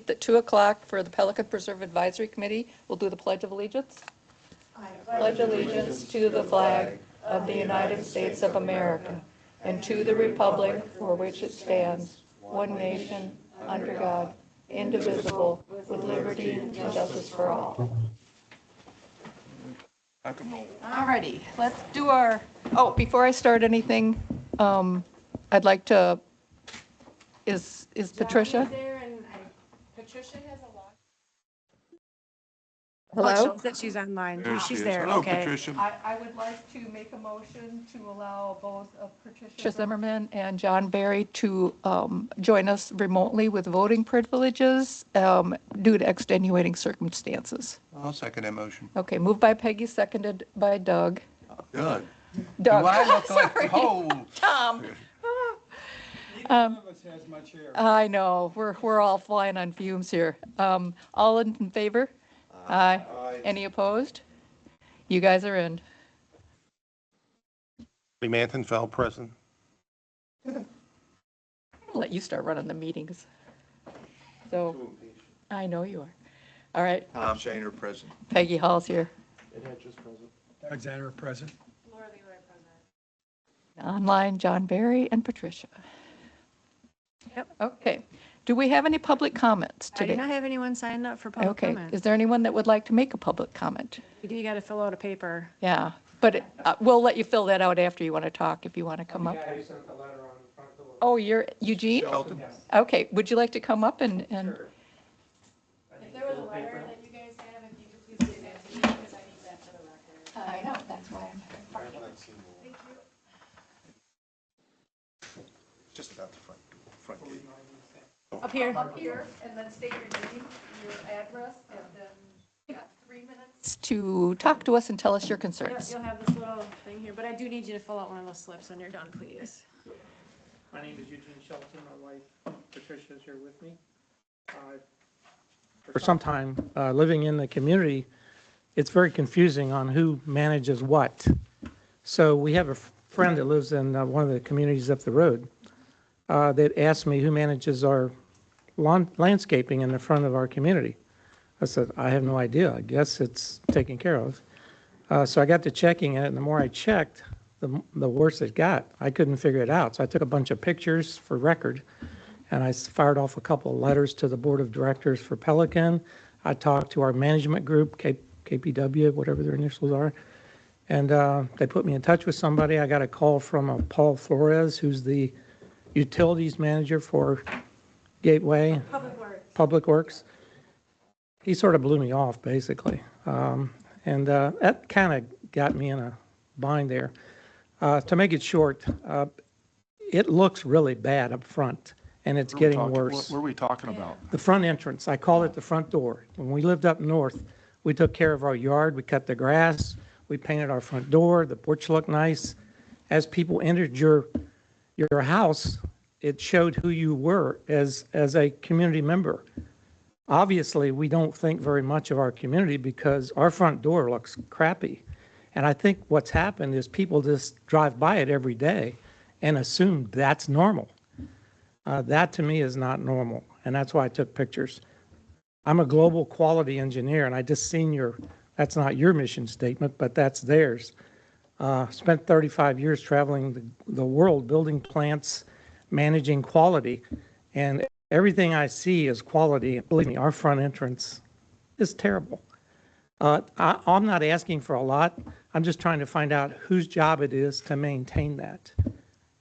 at 2 o'clock for the Pelican Preserve Advisory Committee. We'll do the Pledge of Allegiance. I pledge allegiance to the flag of the United States of America and to the republic for which it stands, one nation, under God, indivisible, with liberty and justice for all. Alrighty, let's do our, before I start anything, I'd like to, is Patricia? There and Patricia has a lot. Hello? Oh, it shows that she's online. There She's she is. there. Hello, Okay. Patricia. I would like to make a motion to allow both Patricia Zimmerman and John Barry to join us remotely with voting privileges due to extenuating circumstances. I'll second that motion. Okay, moved by Peggy, seconded by Doug. Good. Doug, Do I look like, sorry. oh, Tom. Neither one of us has much hair. I know, we're all flying on fumes here. All in favor? Aye. Any opposed? You guys are in. Lee Mantonfeld, present. I'll let you start running the meetings. So, I know you are. All right, Tom Shaner, present. Peggy Hall's here. Alexander present. Laura Leroy present. Online, John Barry and Patricia. Yep. Okay. Do we have any public comments I do today? not have anyone signed up for public Okay. comment. Is there anyone that would like to make a public comment? You got to fill out a paper. Yeah, but we'll let you fill that out after you want to talk, if you want to come up. Oh, you're Eugene? Shelton? Okay, would you like to come up and? If there was a letter that you guys have, if you could please give that to me, because I need that for the record. I know, that's why I'm. Just about the front gate. Up here. Up here, and then state your name, your address, and then you got 3 minutes to talk to us and tell us your Yep, concerns. you'll have this little thing here, but I do need you to fill out one of those slips when you're done, please. My name is Eugene Shelton. My wife Patricia is here with me. For some time, living in the community, it's very confusing on who manages what. So we have a friend that lives in one of the communities up the road that asked me who manages our landscaping in the front of our community. I said, I have no idea. I guess it's taken care of. So I got to checking it, and the more I checked, the worse it got. I couldn't figure it out. So I took a bunch of pictures for record, and I fired off a couple of letters to the board of directors for Pelican. I talked to our management group, KPW, whatever their initials are, and they put me in touch with somebody. I got a call from Paul Flores, who's the utilities manager for Gateway Public Works. He sort of blew me off, basically, and that kind of got me in a bind there. To make it short, it looks really bad up front, and it's getting worse. What are we talking about? The front entrance, I call it the front door. When we lived up north, we took care of our yard, we cut the grass, we painted our front door, the porch looked nice. As people entered your house, it showed who you were as a community member. Obviously, we don't think very much of our community because our front door looks crappy. And I think what's happened is people just drive by it every day and assume that's normal. That to me is not normal, and that's why I took pictures. I'm a global quality engineer, and I just seen that's not your mission statement, but that's theirs. Spent 35 years traveling the world, building plants, managing quality, and everything I see is quality. Believe me, our front entrance is terrible. I'm not asking for a lot. I'm just trying to find out whose job it is to maintain that.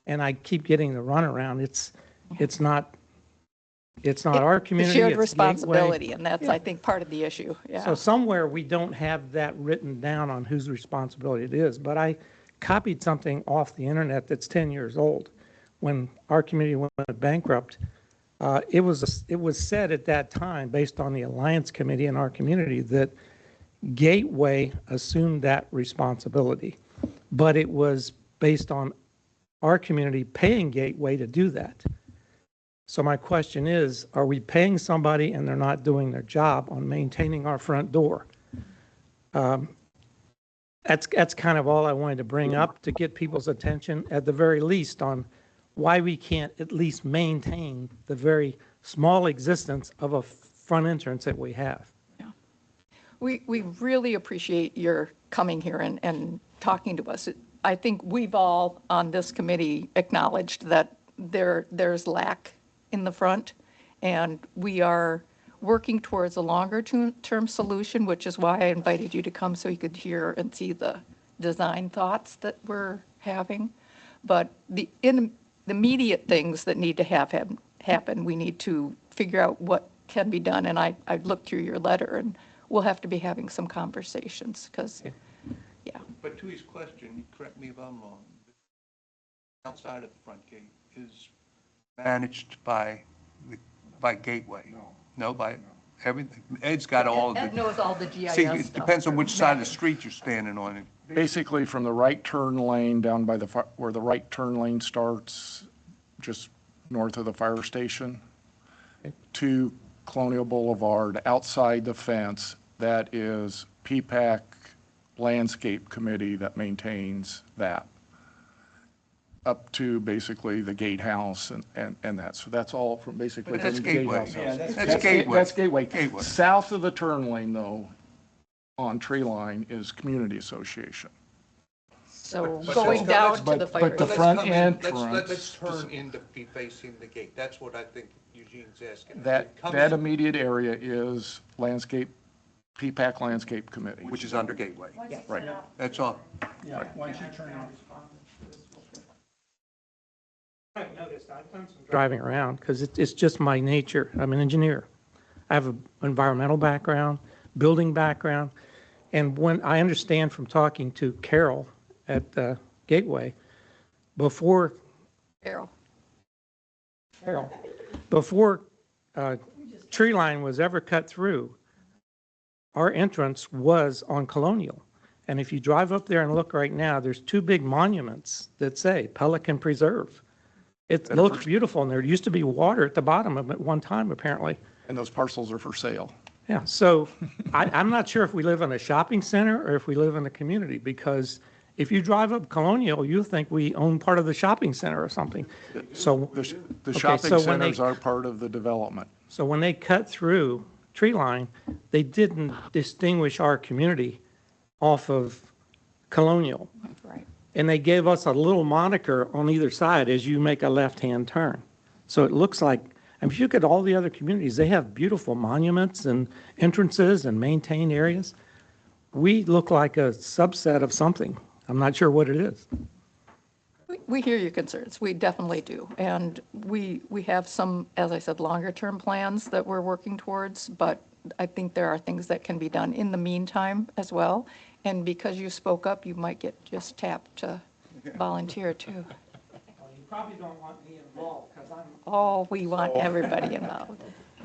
And I keep getting the runaround. It's not our community. Shared it's responsibility, Gateway. and that's, I think, part of the issue, yeah. So somewhere we don't have that written down on whose responsibility it is, but I copied something off the internet that's 10 years old. When our community went bankrupt, it was said at that time, based on the Alliance Committee in our community, that Gateway assumed that responsibility, but it was based on our community paying Gateway to do that. So my question is, are we paying somebody and they're not doing their job on maintaining our front door? That's kind of all I wanted to bring up to get people's attention, at the very least, on why we can't at least maintain the very small existence of a front entrance that we have. We really appreciate your coming here and talking to us. I think we've all on this committee acknowledged that there's lack in the front, and we are working towards a longer-term solution, which is why I invited you to come so you could hear and see the design thoughts that we're having. But the immediate things that need to happen, we need to figure out what can be done. And I looked through your letter, and we'll have to be having some conversations, because, yeah. But to his question, correct me if I'm wrong, outside of the front gate is managed by Gateway? No, by everything? Ed's got all of Ed the, knows all the GIS see, stuff. it depends on which side of the street you're standing on. Basically, from the right turn lane down by where the right turn lane starts, just north of the fire station, to Colonial Boulevard, outside the fence, that is PPAC Landscape Committee that maintains that, up to basically the gatehouse and that. So that's all from basically. But that's the Gateway. gatehouse Yeah, house. that's Gateway. That's Gateway. Gateway. South of the turn lane, though, on Tree Line is Community Association. So But going let's- down to but- the but fire. the Let's front come in- let's entrance- turn into be facing the gate. That's what I think Eugene's asking. That Come that in, immediate area is landscape, PPAC Landscape Committee. which is under Gateway. Right. That's all. Yeah, once you turn off. I've noticed, I've done some driving around, because it's just my nature. I'm an engineer. I have an environmental background, building background, and when I understand from talking to Carol at Gateway, before Carol. tree line was ever cut through, our entrance was on Colonial. And if you drive up there and look right now, there's two big monuments that say Pelican Preserve. It looks beautiful, and there used to be water at the bottom of it at one time, apparently. And those parcels are for sale. Yeah, so I'm not sure if we live in a shopping center or if we live in a community, because if you drive up Colonial, you'll think we own part of the shopping center or something. So, The Okay, shopping so when they- centers are part of the development. so when they cut through tree line, they didn't distinguish our community off of Colonial. Right. And they gave us a little moniker on either side as you make a left-hand turn. So it looks like, I mean, if you look at all the other communities, they have beautiful monuments and entrances and maintained areas. We look like a subset of something. I'm not sure what it is. We hear your concerns, we definitely do. And we have some, as I said, longer-term plans that we're working towards, but I think there are things that can be done in the meantime as well. And because you spoke up, you might get just tapped to volunteer too. You probably don't want me involved, because Oh, we want everybody involved.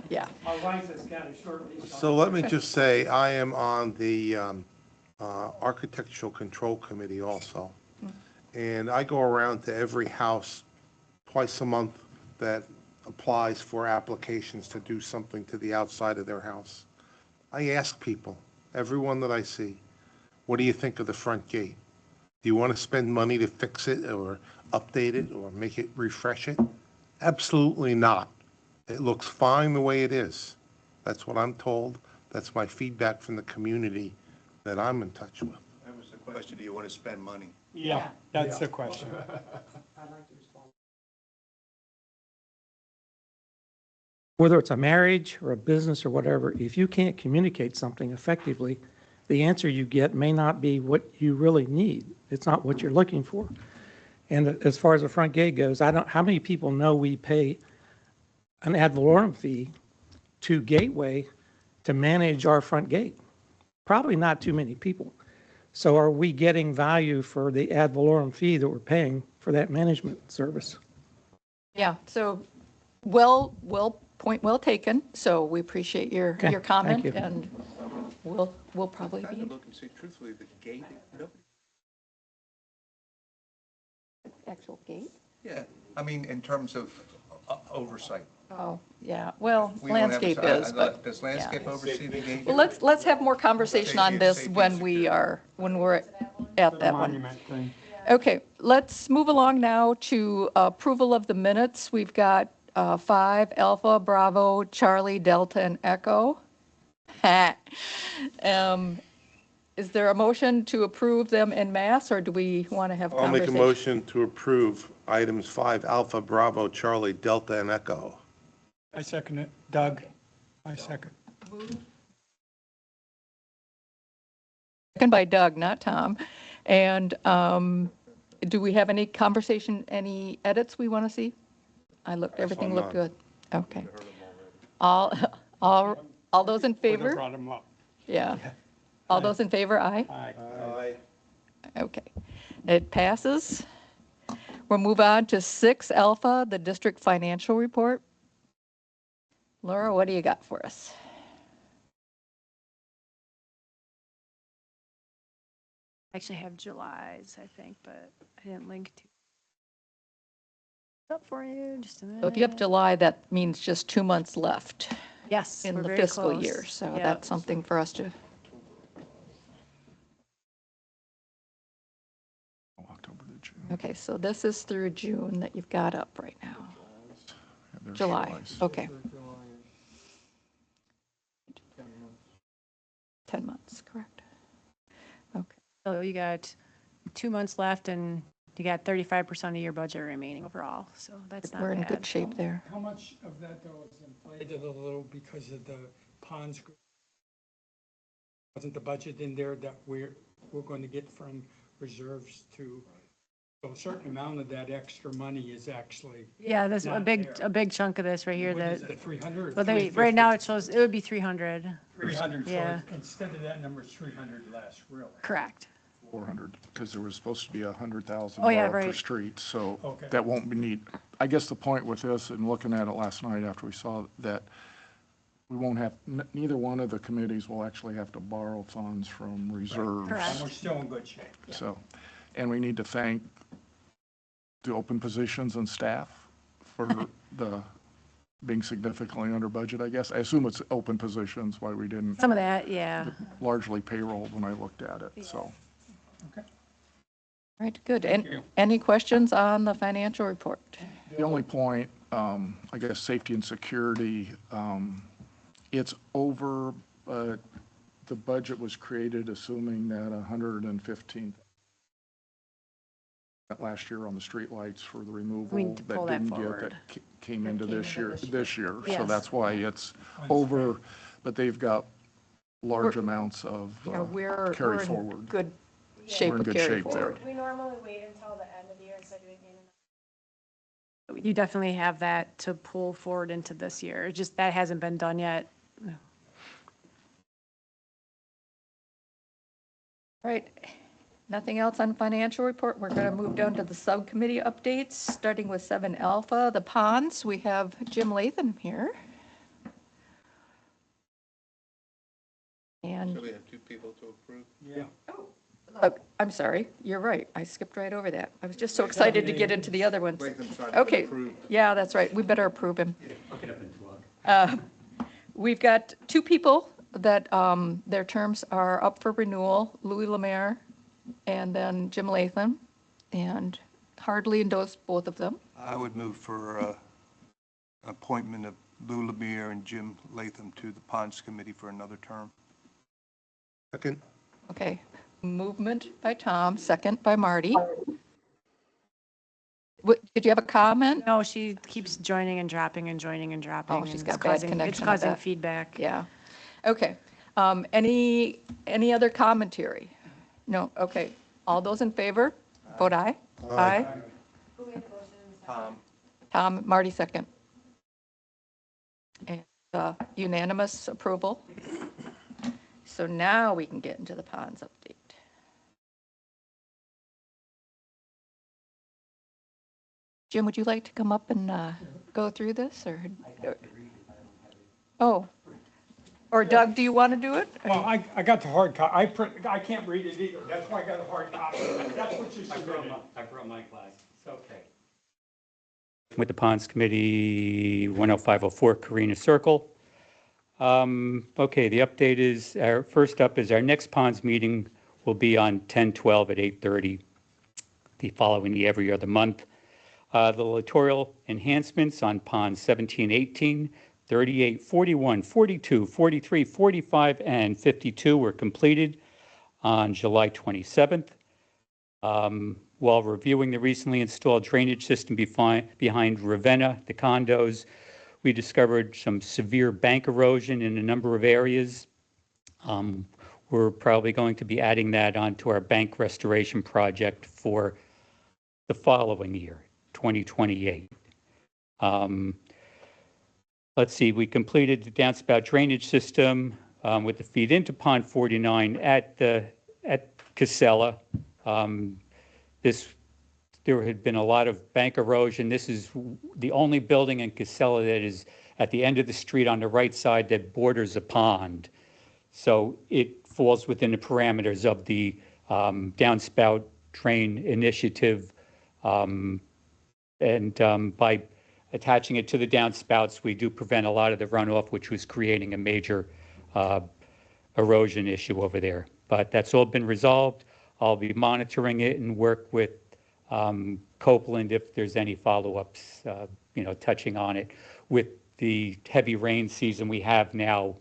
Yeah. my wife has got a short leash. So let me just say, I am on the Architectural Control Committee also. And I go around to every house twice a month that applies for applications to do something to the outside of their house. I ask people, everyone that I see, what do you think of the front gate? Do you want to spend money to fix it or update it or make it, refresh it? Absolutely not. It looks fine the way it is. That's what I'm told. That's my feedback from the community that I'm in touch with. That was the question, do you want to spend money? Yeah, that's the question. Whether it's a marriage or a business or whatever, if you can't communicate something effectively, the answer you get may not be what you really need. It's not what you're looking for. And as far as the front gate goes, how many people know we pay an ad valorem fee to Gateway to manage our front gate? Probably not too many people. So are we getting value for the ad valorem fee that we're paying for that management service? Yeah, so point well taken. So we appreciate your Okay, comment, thank you. and we'll probably Kind be, of look and say truthfully, the gate, nobody, actual gate? yeah, I mean, in terms of oversight. Oh, yeah, well, We don't have a- landscape I- is, I- but, Does landscape oversee the gate? well, let's have more conversation on this when we're at that one. Monument thing. Okay, let's move along now to approval of the minutes. We've got 5 Alpha, Bravo, Charlie, Delta, and Echo. Is there a motion to approve them en masse, or do we want to have I'll make a conversation? motion to approve items 5 Alpha, Bravo, Charlie, Delta, and Echo. I second it. Doug, I second. Second by Doug, not Tom. And do we have any conversation, any edits we want to see? Everything looked good. Okay. All, all those in Would've favor? brought him up. Yeah. All those in favor, aye? Aye. Okay. It passes. We'll move on to 6 Alpha, the district financial report. Laura, what do you got for us? I actually have July's, I think, but I didn't link to. Up for you, just a minute. So if you have July, that means just 2 months left Yes, in we're the very fiscal close. year. So Yep. that's something for us to, October to June. okay, so this is through June that you've got up right now. Yeah, there's July, July's. okay. 10 months, correct. Okay. So you got 2 months left and you got 35% of your budget remaining overall, so that's not We're in bad. good shape there. How much of that though is inflated a little because of the ponds? Wasn't the budget in there that we're going to get from reserves to, so a certain amount of that extra money is actually, Yeah, there's a Not big, there. a big chunk of this right here what is that, it, 300 or well, they, 350? right now it shows, it would be 300, 300, so Yeah. instead of that number, it's 300 less, really. correct. 400, because there was supposed to be $100,000 Oh, yeah, for right. streets, so Okay. that won't be need. I guess the point with this, and looking at it last night after we saw that, we won't have, neither one of the committees will actually have to borrow funds from reserves. Correct. And we're still in good shape. So, and we need to thank the open positions and staff for the, being significantly under budget, I guess. I assume it's open positions, why we didn't Some of that, yeah. largely payrolled when I looked at it, so. Right, good. And you. any questions on the financial report? The only point, I guess, safety and security, it's over, the budget was created assuming that 115 last year on the streetlights for the removal. We need to pull that didn't get, forward. that came into this year. So Yes. that's why it's over, but they've got large amounts of Yeah, we're carry in forward. good shape We're in of good carry shape there. forward. We normally wait until the end of the year instead of doing it. You definitely have that to pull forward into this year. It just, that hasn't been done yet. All right, nothing else on financial report. We're going to move down to the subcommittee updates, starting with 7 Alpha, the ponds. We have Jim Latham here. And, So we have 2 people to approve? Yeah. I'm sorry, you're right. I skipped right over that. I was just so excited to get into the other ones. Latham's not Okay, approved. yeah, that's right. We better approve him. We've got 2 people that their terms are up for renewal, Louis Lemare and then Jim Latham, and hardly endorsed both of them. I would move for appointment of Lou Lemire and Jim Latham to the Ponds Committee for another term. Second? Okay, movement by Tom, second by Marty. Did you have a comment? No, she keeps joining and dropping and joining and dropping. Oh, she's and got it's bad causing- connection, It's I causing bet. feedback. Yeah, okay. Any other commentary? No, okay. All those in favor, vote aye. Aye. Tom, Marty second. And unanimous approval. So now we can get into the ponds update. Jim, would you like to come up and go through this, or? Oh, or Doug, do you want to do it? Well, I got the hard copy. I can't read it either. That's why I got a hard copy. That's what you submitted. I brought my class. It's okay. With the Ponds Committee, 10504 Carina Circle. Okay, the update is, first up is our next Ponds meeting will be on 10/12 at 8:30, the following every other month. The littoral enhancements on ponds 17, 18, 38, 41, 42, 43, 45, and 52 were completed on July 27th. While reviewing the recently installed drainage system behind Ravenna, the condos, we discovered some severe bank erosion in a number of areas. We're probably going to be adding that onto our bank restoration project for the following year, 2028. Let's see, we completed the downspout drainage system with the feed into Pond 49 at Casella. There had been a lot of bank erosion. This is the only building in Casella that is at the end of the street on the right side that borders a pond. So it falls within the parameters of the downspout drain initiative. By attaching it to the downspouts, we do prevent a lot of the runoff, which was creating a major erosion issue over there. But that's all been resolved. I'll be monitoring it and work with Copeland if there's any follow-ups, touching on it. With the heavy rain season we have now,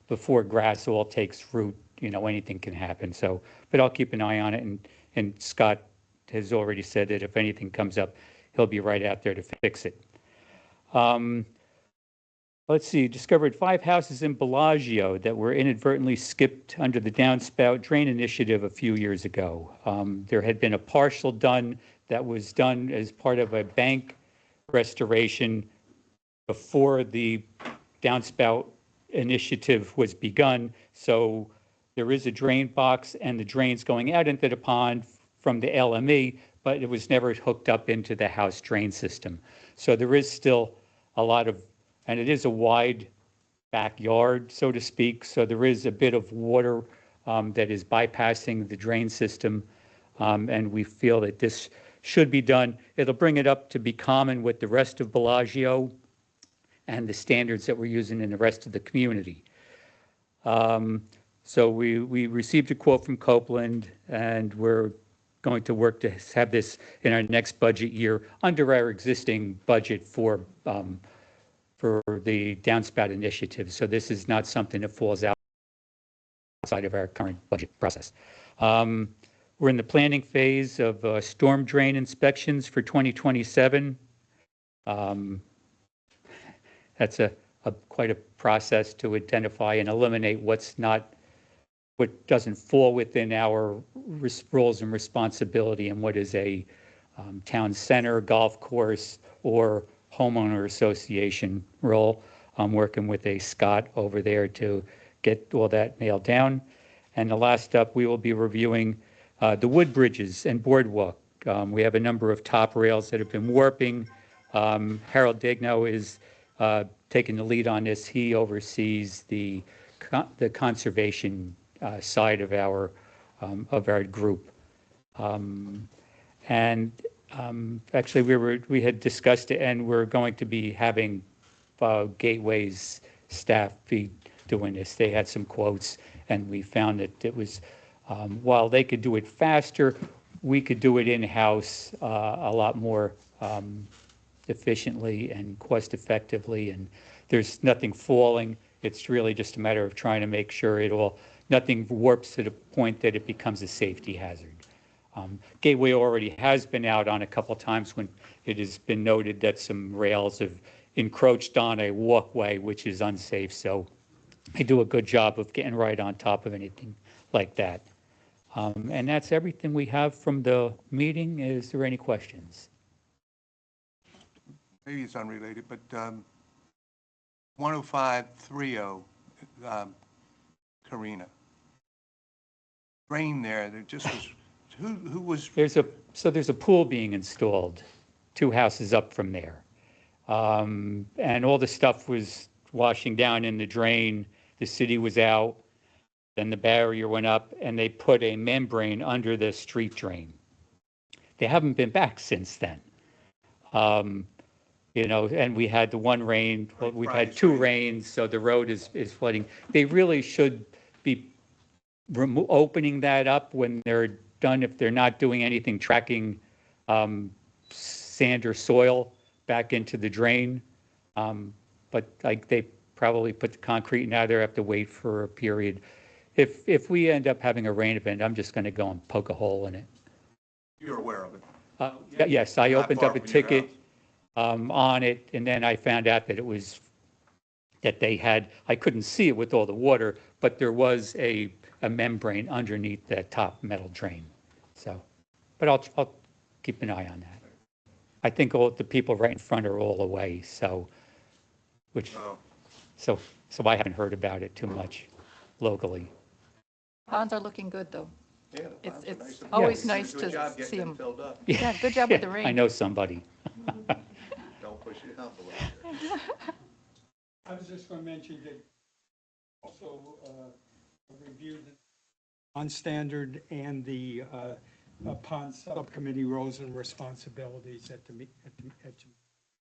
before grass all takes root, anything can happen. So, but I'll keep an eye on it, and Scott has already said that if anything comes up, he'll be right out there to fix it. Let's see, discovered 5 houses in Bellagio that were inadvertently skipped under the downspout drain initiative a few years ago. There had been a partial done that was done as part of a bank restoration before the downspout initiative was begun. So there is a drain box and the drains going out into the pond from the LME, but it was never hooked up into the house drain system. So there is still a lot of, and it is a wide backyard, so to speak. So there is a bit of water that is bypassing the drain system. And we feel that this should be done. It'll bring it up to be common with the rest of Bellagio and the standards that we're using in the rest of the community. So we received a quote from Copeland, and we're going to work to have this in our next budget year under our existing budget for the downspout initiative. So this is not something that falls outside of our current budget process. We're in the planning phase of storm drain inspections for 2027. That's quite a process to identify and eliminate what doesn't fall within our roles and responsibility, and what is a town center, golf course, or homeowner association role. I'm working with Scott over there to get all that nailed down. And the last up, we will be reviewing the wood bridges and boardwalk. We have a number of top rails that have been warping. Harold Digno is taking the lead on this. He oversees the conservation side of our group. Actually, we had discussed it, and we're going to be having Gateway's staff be doing this. They had some quotes, and we found that it was, while they could do it faster, we could do it in-house a lot more efficiently and cost effectively, and there's nothing falling. It's really just a matter of trying to make sure nothing warps to the point that it becomes a safety hazard. Gateway already has been out on a couple times when it has been noted that some rails have encroached on a walkway, which is unsafe. So they do a good job of getting right on top of anything like that. And that's everything we have from the meeting. Is there any questions? Maybe it's unrelated, but 10530, Karina. Rain there just was, who was? There's a pool being installed 2 houses up from there. And all the stuff was washing down in the drain. The city was out, then the barrier went up, and they put a membrane under the street drain. They haven't been back since then. And we had the one rain, we've had 2 rains, so the road is flooding. They really should be opening that up when they're done, if they're not doing anything tracking sand or soil back into the drain. But like they probably put the concrete, now they have to wait for a period. If we end up having a rain event, I'm just going to go and poke a hole in it. You're aware of it. Yes, I Not opened far up a from your ticket house. on it, and then I found out that it was, that they had, I couldn't see it with all the water, but there was a membrane underneath that top metal drain. So, but I'll keep an eye on that. I think all the people right in front are all away, so, which, Oh. so I haven't heard about it too much locally. Ponds are looking good, though. Yeah, the It's, ponds are nice it's and always full. nice Good job to getting see them them. filled up. Yeah, good job with the I rain. know somebody. Don't push it up a little bit. I was just going to mention that also reviewed the pond standard and the pond subcommittee roles and responsibilities at the.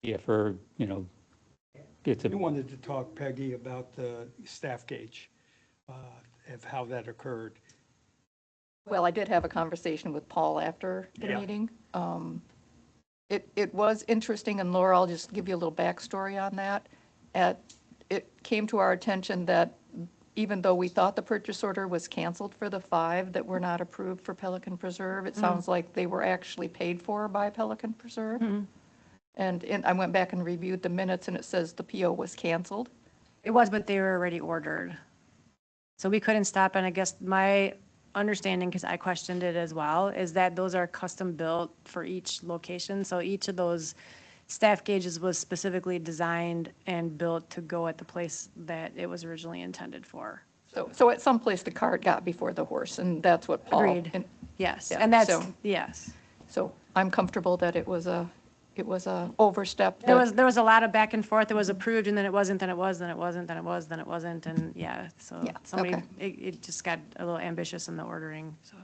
Yeah, for, you know, it's You a, wanted to talk, Peggy, about the staff gauge, of how that occurred. Well, I did have a conversation with Paul after the Yeah. meeting. It was interesting, and Laura, I'll just give you a little backstory on that. It came to our attention that even though we thought the purchase order was canceled for the 5 that were not approved for Pelican Preserve, it sounds like they were actually paid for by Pelican Preserve. And I went back and reviewed the minutes, and it says the PO was canceled. It was, but they were already ordered. So we couldn't stop, and I guess my understanding, because I questioned it as well, is that those are custom built for each location. So each of those staff gauges was specifically designed and built to go at the place that it was originally intended for. So at some place the cart got before the horse, and that's what Paul. Agreed. and- Yes, Yeah, and that's, so- yes. So I'm comfortable that it was a overstep. There that- was a lot of back and forth. It was approved, and then it wasn't, then it was, then it wasn't, then it was, then it wasn't, and yeah, so Yeah, somebody, okay. it just got a little ambitious in the ordering, so.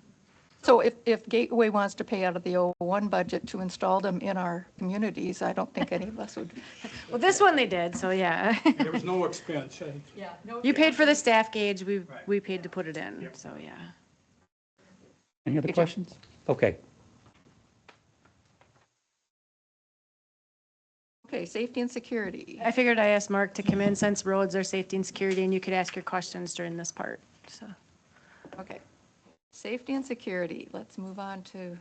So if Gateway wants to pay out of the 01 budget to install them in our communities, I don't think any of us would. Well, this one they did, so yeah. There was no expense. You paid for the staff gauge, we paid to put it in, so yeah. any other Good job. questions? Okay. Okay, safety and security. I figured I asked Mark to come in since roads are safety and security, and you could ask your questions during this part, so. Okay. Safety and security, let's move on to,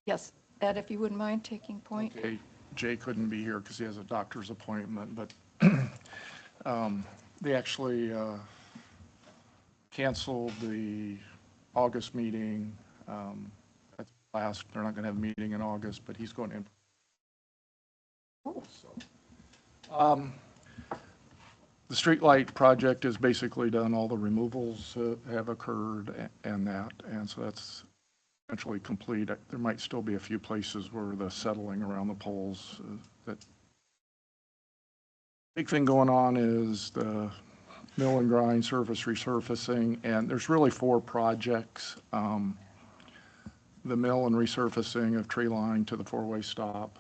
yes, Ed, if you wouldn't mind taking point. Okay, Jay couldn't be here because he has a doctor's appointment, but they actually canceled the August meeting. That's last, they're not going to have a meeting in August, but he's going in. The streetlight project is basically done. All the removals have occurred and that, and so that's essentially complete. There might still be a few places where the settling around the poles. That big thing going on is the mill and grind surface resurfacing, and there's really 4 projects. The mill and resurfacing of tree line to the 4-way stop,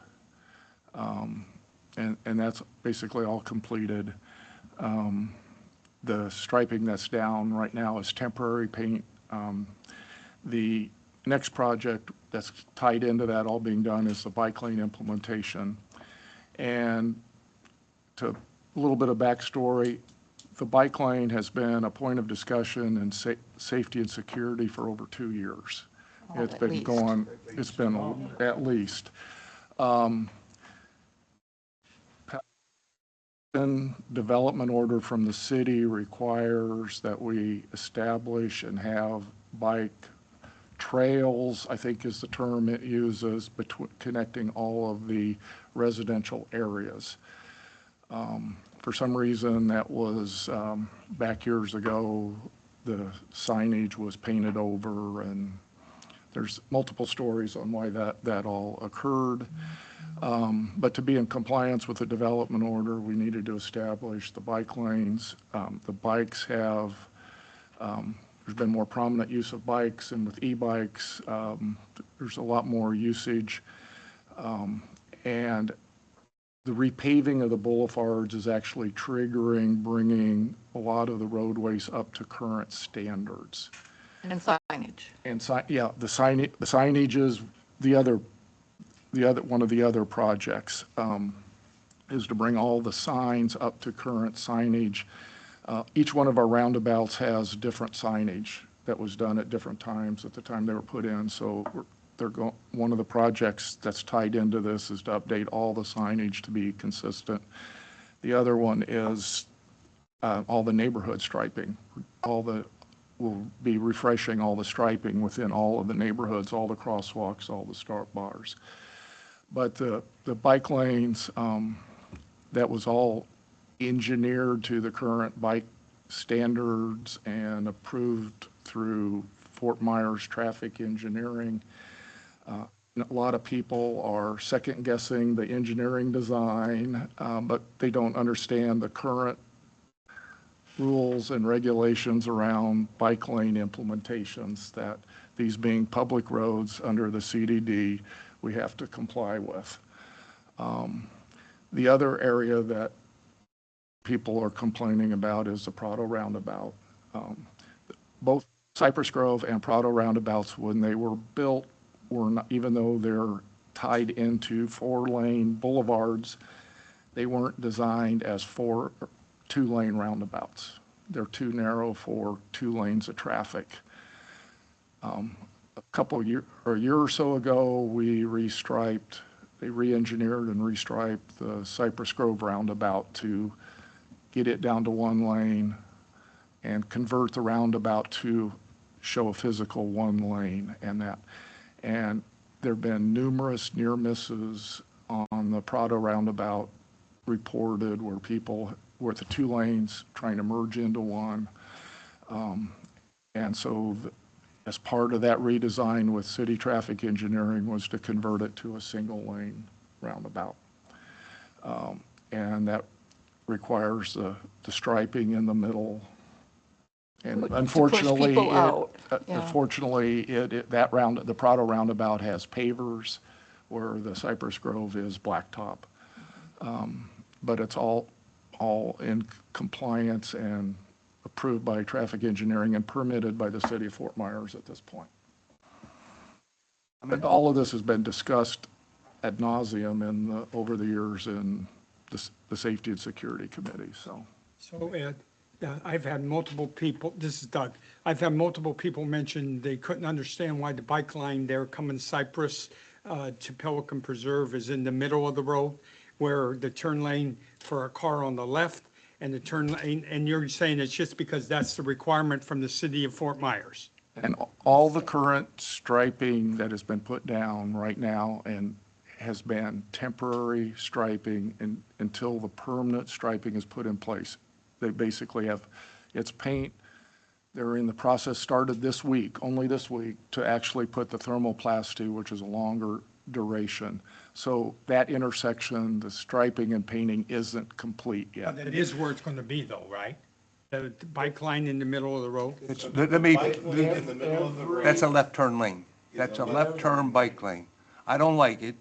and that's basically all completed. The striping that's down right now is temporary paint. The next project that's tied into that all being done is the bike lane implementation. And to a little bit of backstory, the bike lane has been a point of discussion in safety and security for over 2 years. It's at been least. going, it's been at least. Development order from the city requires that we establish and have bike trails, I think is the term it uses, connecting all of the residential areas. For some reason, that was, back years ago, the signage was painted over, and there's multiple stories on why that all occurred. But to be in compliance with the development order, we needed to establish the bike lanes. The bikes have, there's been more prominent use of bikes, and with e-bikes, there's a lot more usage. And the repaving of the boulevards is actually bringing a lot of the roadways up to current standards. And signage. And the signage is the other one of the other projects is to bring all the signs up to current signage. Each one of our roundabouts has different signage that was done at different times at the time they were put in. So one of the projects that's tied into this is to update all the signage to be consistent. The other one is all the neighborhood striping. We'll be refreshing all the striping within all of the neighborhoods, all the crosswalks, all the start bars. But the bike lanes, that was all engineered to the current bike standards and approved through Fort Myers traffic engineering. A lot of people are second guessing the engineering design, but they don't understand the current rules and regulations around bike lane implementations, that these being public roads under the CDD, we have to comply with. The other area that people are complaining about is the Prado roundabout. Both Cypress Grove and Prado roundabouts, when they were built, were not, even though they're tied into 4-lane boulevards, they weren't designed as two-lane roundabouts. They're too narrow for 2 lanes of traffic. A year or so ago, they re-engineered and restriped the Cypress Grove roundabout to get it down to 1 lane and convert the roundabout to show a physical 1 lane and that. And there've been numerous near misses on the Prado roundabout reported where people with the 2 lanes trying to merge into 1. And so as part of that redesign with city traffic engineering was to convert it to a single lane roundabout. And that requires the striping in the middle. And unfortunately, people out. Yeah. unfortunately, the Prado roundabout has pavers where the Cypress Grove is blacktop. But it's all in compliance and approved by traffic engineering and permitted by the city of Fort Myers at this point. And all of this has been discussed ad nauseum over the years in the Safety and Security Committee. So Ed, I've had multiple people, this is Doug, I've had multiple people mention they couldn't understand why the bike line there coming Cypress to Pelican Preserve is in the middle of the road, where the turn lane for a car on the left and the turn lane, and you're saying it's just because that's the requirement from the city of Fort Myers. And all the current striping that has been put down right now and has been temporary striping until the permanent striping is put in place. They basically it's paint. They're in the process, started this week, only this week, to actually put the thermoplasty, which is a longer duration. So that intersection, the striping and painting isn't complete yet. That is where it's going to be though, right? The bike line in the middle of the road? That's a left turn lane. That's a left turn bike lane. I don't like it,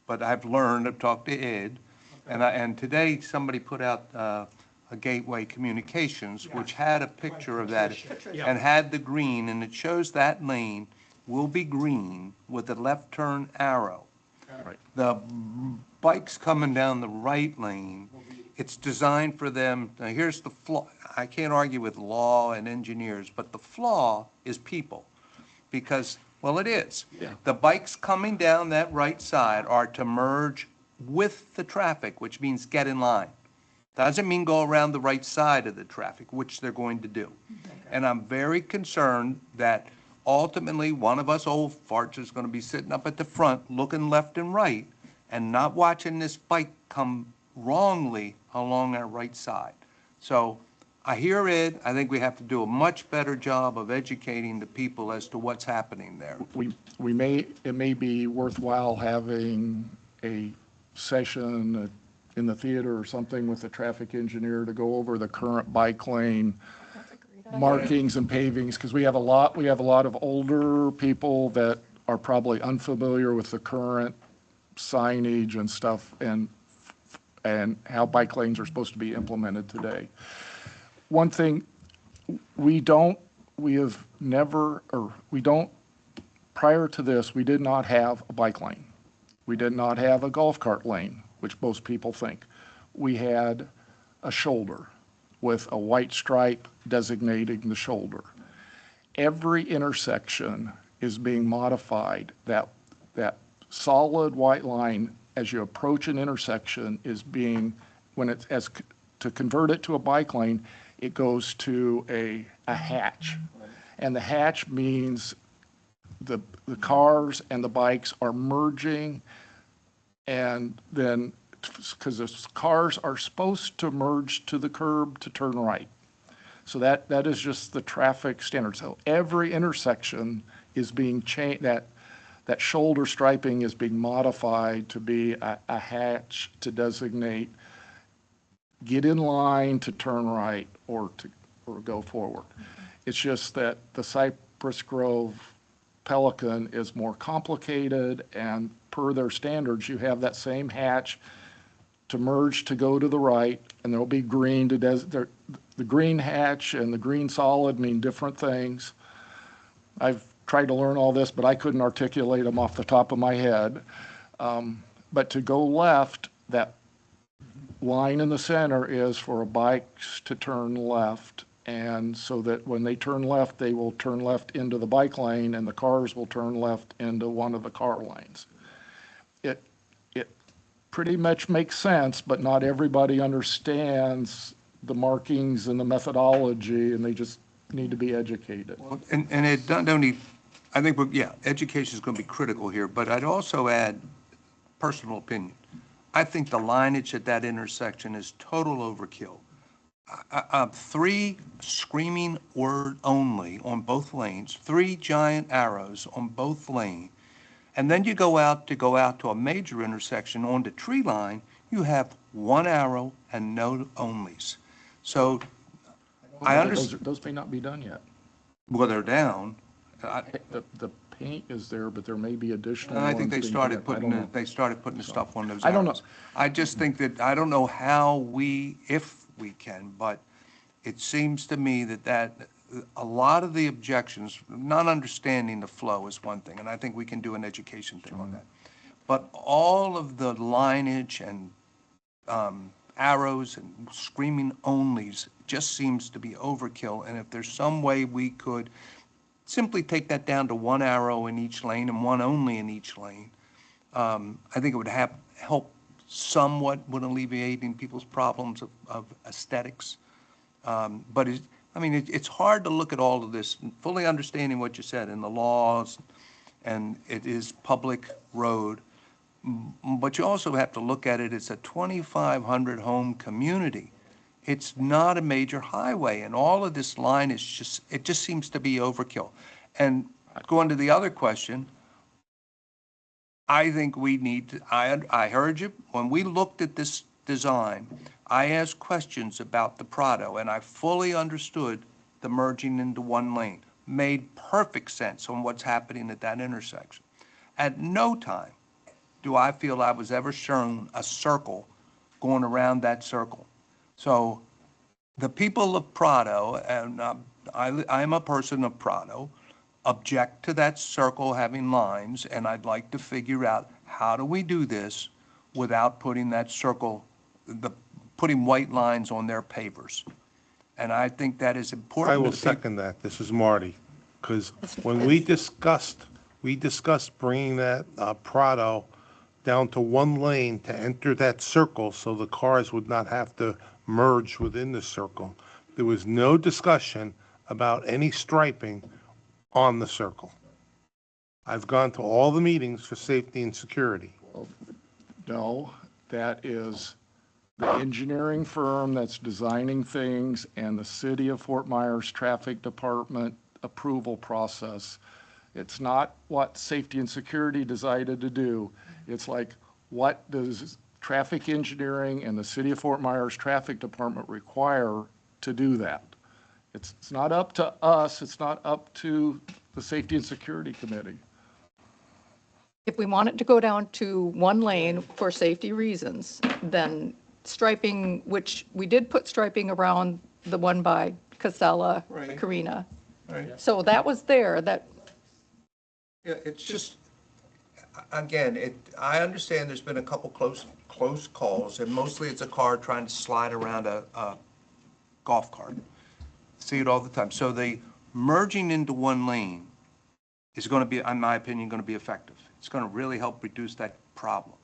but I've learned, I've talked to Ed, and today somebody put out a Gateway Communications, which had a picture of that and had the green, and it shows that lane will be green with a left turn arrow. Right. The bikes coming down the right lane, it's designed for them. Now, here's the flaw. I can't argue with law and engineers, but the flaw is people. Because, well, it is. Yeah. The bikes coming down that right side are to merge with the traffic, which means get in line. Doesn't mean go around the right side of the traffic, which they're going to do. And I'm very concerned that ultimately one of us old farts is going to be sitting up at the front looking left and right and not watching this bike come wrongly along our right side. So I hear Ed. I think we have to do a much better job of educating the people as to what's happening there. It may be worthwhile having a session in the theater or something with the traffic engineer to go over the current bike lane markings and pavings, because we have a lot of older people that are probably unfamiliar with the current signage and stuff and how bike lanes are supposed to be implemented today. One thing, prior to this, we did not have a bike lane. We did not have a golf cart lane, which most people think. We had a shoulder with a white stripe designating the shoulder. Every intersection is being modified. That solid white line as you approach an intersection is being, to convert it to a bike lane, it goes to a hatch. And the hatch means the cars and the bikes are merging, and then, because the cars are supposed to merge to the curb to turn right. So that is just the traffic standard. So every intersection is being changed, that shoulder striping is being modified to be a hatch to designate get in line to turn right or go forward. It's just that the Cypress Grove Pelican is more complicated, and per their standards, you have that same hatch to merge to go to the right, and there'll be green to the green hatch and the green solid mean different things. I've tried to learn all this, but I couldn't articulate them off the top of my head. But to go left, that line in the center is for bikes to turn left, and so that when they turn left, they will turn left into the bike lane, and the cars will turn left into one of the car lanes. It pretty much makes sense, but not everybody understands the markings and the methodology, and they just need to be educated. And it don't need, I think, education is going to be critical here, but I'd also add personal opinion. I think the lineage at that intersection is total overkill. 3 screaming word only on both lanes, 3 giant arrows on both lanes, and then you go out to a major intersection on the tree line, you have 1 arrow and no onlys. So I understand. Those may not be done yet. Well, they're down. The paint is there, but there may be additional And I think ones they being started put in. putting the stuff on those I don't know. arrows. I just think that, I don't know how if we can, but it seems to me that a lot of the objections, not understanding the flow is one thing, and I think we can do an education thing on that. But all of the lineage and arrows and screaming onlys just seems to be overkill. And if there's some way we could simply take that down to 1 arrow in each lane and 1 only in each lane, I think it would help somewhat with alleviating people's problems of aesthetics. But it's hard to look at all of this, fully understanding what you said in the laws, and it is public road. But you also have to look at it, it's a 2,500 home community. It's not a major highway, and all of this line is just seems to be overkill. And going to the other question, I think we need to, I heard you, when we looked at this design, I asked questions about the Prado, and I fully understood the merging into 1 lane. Made perfect sense on what's happening at that intersection. At no time do I feel I was ever shown a circle going around that circle. So the people of Prado, and I'm a person of Prado, object to that circle having lines, and I'd like to figure out how do we do this without putting that circle, putting white lines on their pavers. And I think that is important. I will second that. This is Marty. Because when we discussed bringing that Prado down to 1 lane to enter that circle so the cars would not have to merge within the circle, there was no discussion about any striping on the circle. I've gone to all the meetings for safety and security. No, that is the engineering firm that's designing things and the city of Fort Myers Traffic Department approval process. It's not what safety and security decided to do. It's like, what does traffic engineering and the city of Fort Myers Traffic Department require to do that? It's not up to us. It's not up to the Safety and Security Committee. If we want it to go down to 1 lane for safety reasons, then striping, which we did put striping around the one by Casella, Right. Carina. Right. So that was there, that, Yeah, it's just, Again, I understand there's been a couple close calls, and mostly it's a car trying to slide around a golf cart. See it all the time. So the merging into one lane is going to be, in my opinion, going to be effective. It's going to really help reduce that problem.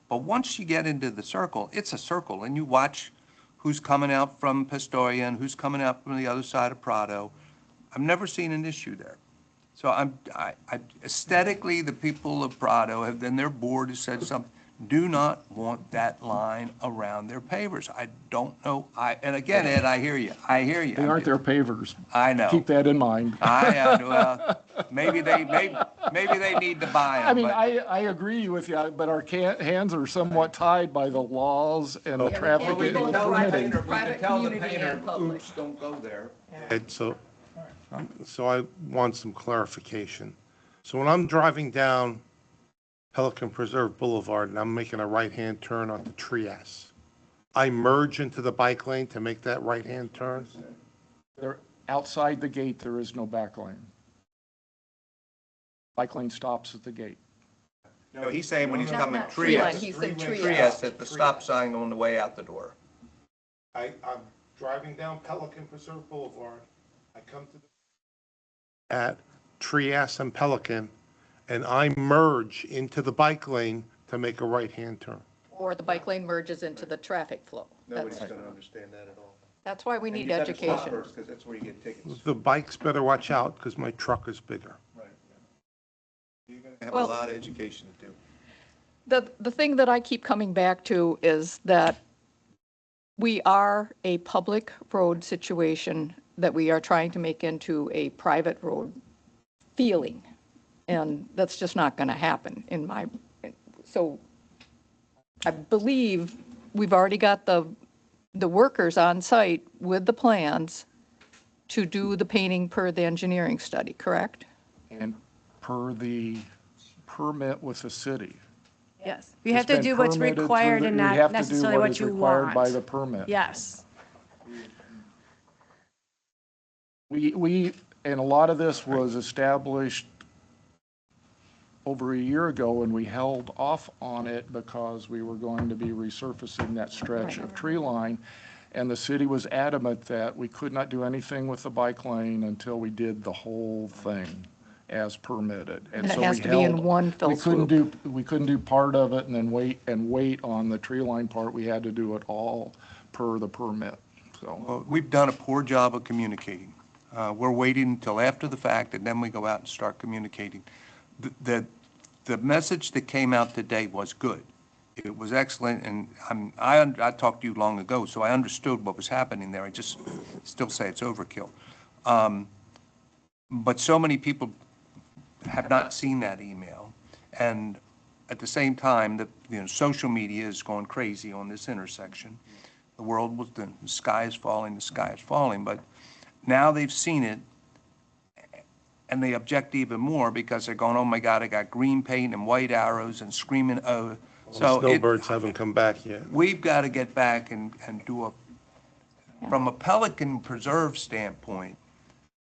But once you get into the circle, it's a circle, and you watch who's coming out from Pistoia and who's coming out from the other side of Prado. I've never seen an issue there. So aesthetically, the people of Prado have, then their board has said something, do not want that line around their pavers. I don't know, and again, Ed, I hear you. They aren't their pavers. I know. Keep that in mind. Well, maybe they need to buy them. I mean, but- I agree with you, but our hands are somewhat tied by the laws and the traffic Well, we and can the tell the permitting. painter, private community and public. Oops, don't go there. Ed, so I want some clarification. So when I'm driving down Pelican Preserve Boulevard and I'm making a right-hand turn onto Trias, I merge into the bike lane to make that right-hand turn? They're outside the gate, there is no back lane. Bike lane stops at the gate. No, he's saying when he's coming Not tree line, Trias, he said Trias. Trias at the stop sign on the way out the door. I'm driving down Pelican Preserve Boulevard. I come to at Trias and Pelican, and I merge into the bike lane to make a right-hand turn. Or the bike lane merges into the traffic flow. Nobody's going to understand that at all. That's why we need education. Because that's where you get tickets. The bikes better watch out because my truck is bigger. Right. You're going to have a Well- lot of education to do. The thing that I keep coming back to is that we are a public road situation that we are trying to make into a private road feeling. And that's just not going to happen so I believe we've already got the workers on site with the plans to do the painting per the engineering study, correct? And per the permit with the city. Yes. You have to do what's required and not necessarily what you required by the want. permit. Yes. And a lot of this was established over a year ago, and we held off on it because we were going to be resurfacing that stretch of tree line. And the city was adamant that we could not do anything with the bike lane until we did the whole thing as permitted. And it so has we to be in held- one fell swoop. We couldn't do part of it and then wait on the tree line part. We had to do it all per the permit, so. Well, we've done a poor job of communicating. We're waiting until after the fact, and then we go out and start communicating. The message that came out today was good. It was excellent, and I talked to you long ago, so I understood what was happening there. I just still say it's overkill. But so many people have not seen that email, and at the same time, social media is going crazy on this intersection. The sky is falling, but now they've seen it, and they object even more because they're going, oh my God, I got green paint and white arrows and screaming, oh. The snowbirds haven't come back yet. We've got to get back and do from a Pelican Preserve standpoint,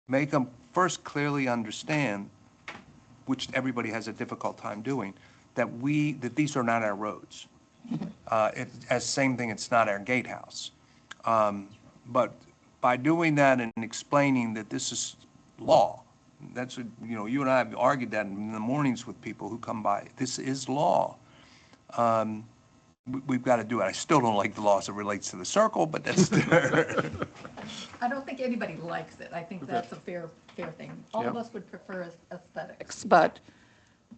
make them first clearly understand, which everybody has a difficult time doing, that these are not our roads. Same thing, it's not our gatehouse. But by doing that and explaining that this is law, you and I have argued that in the mornings with people who come by. This is law. We've got to do it. I still don't like the law as it relates to the circle, but that's I don't think anybody likes it. I think that's a fair thing. All of Yep. us would prefer aesthetics, but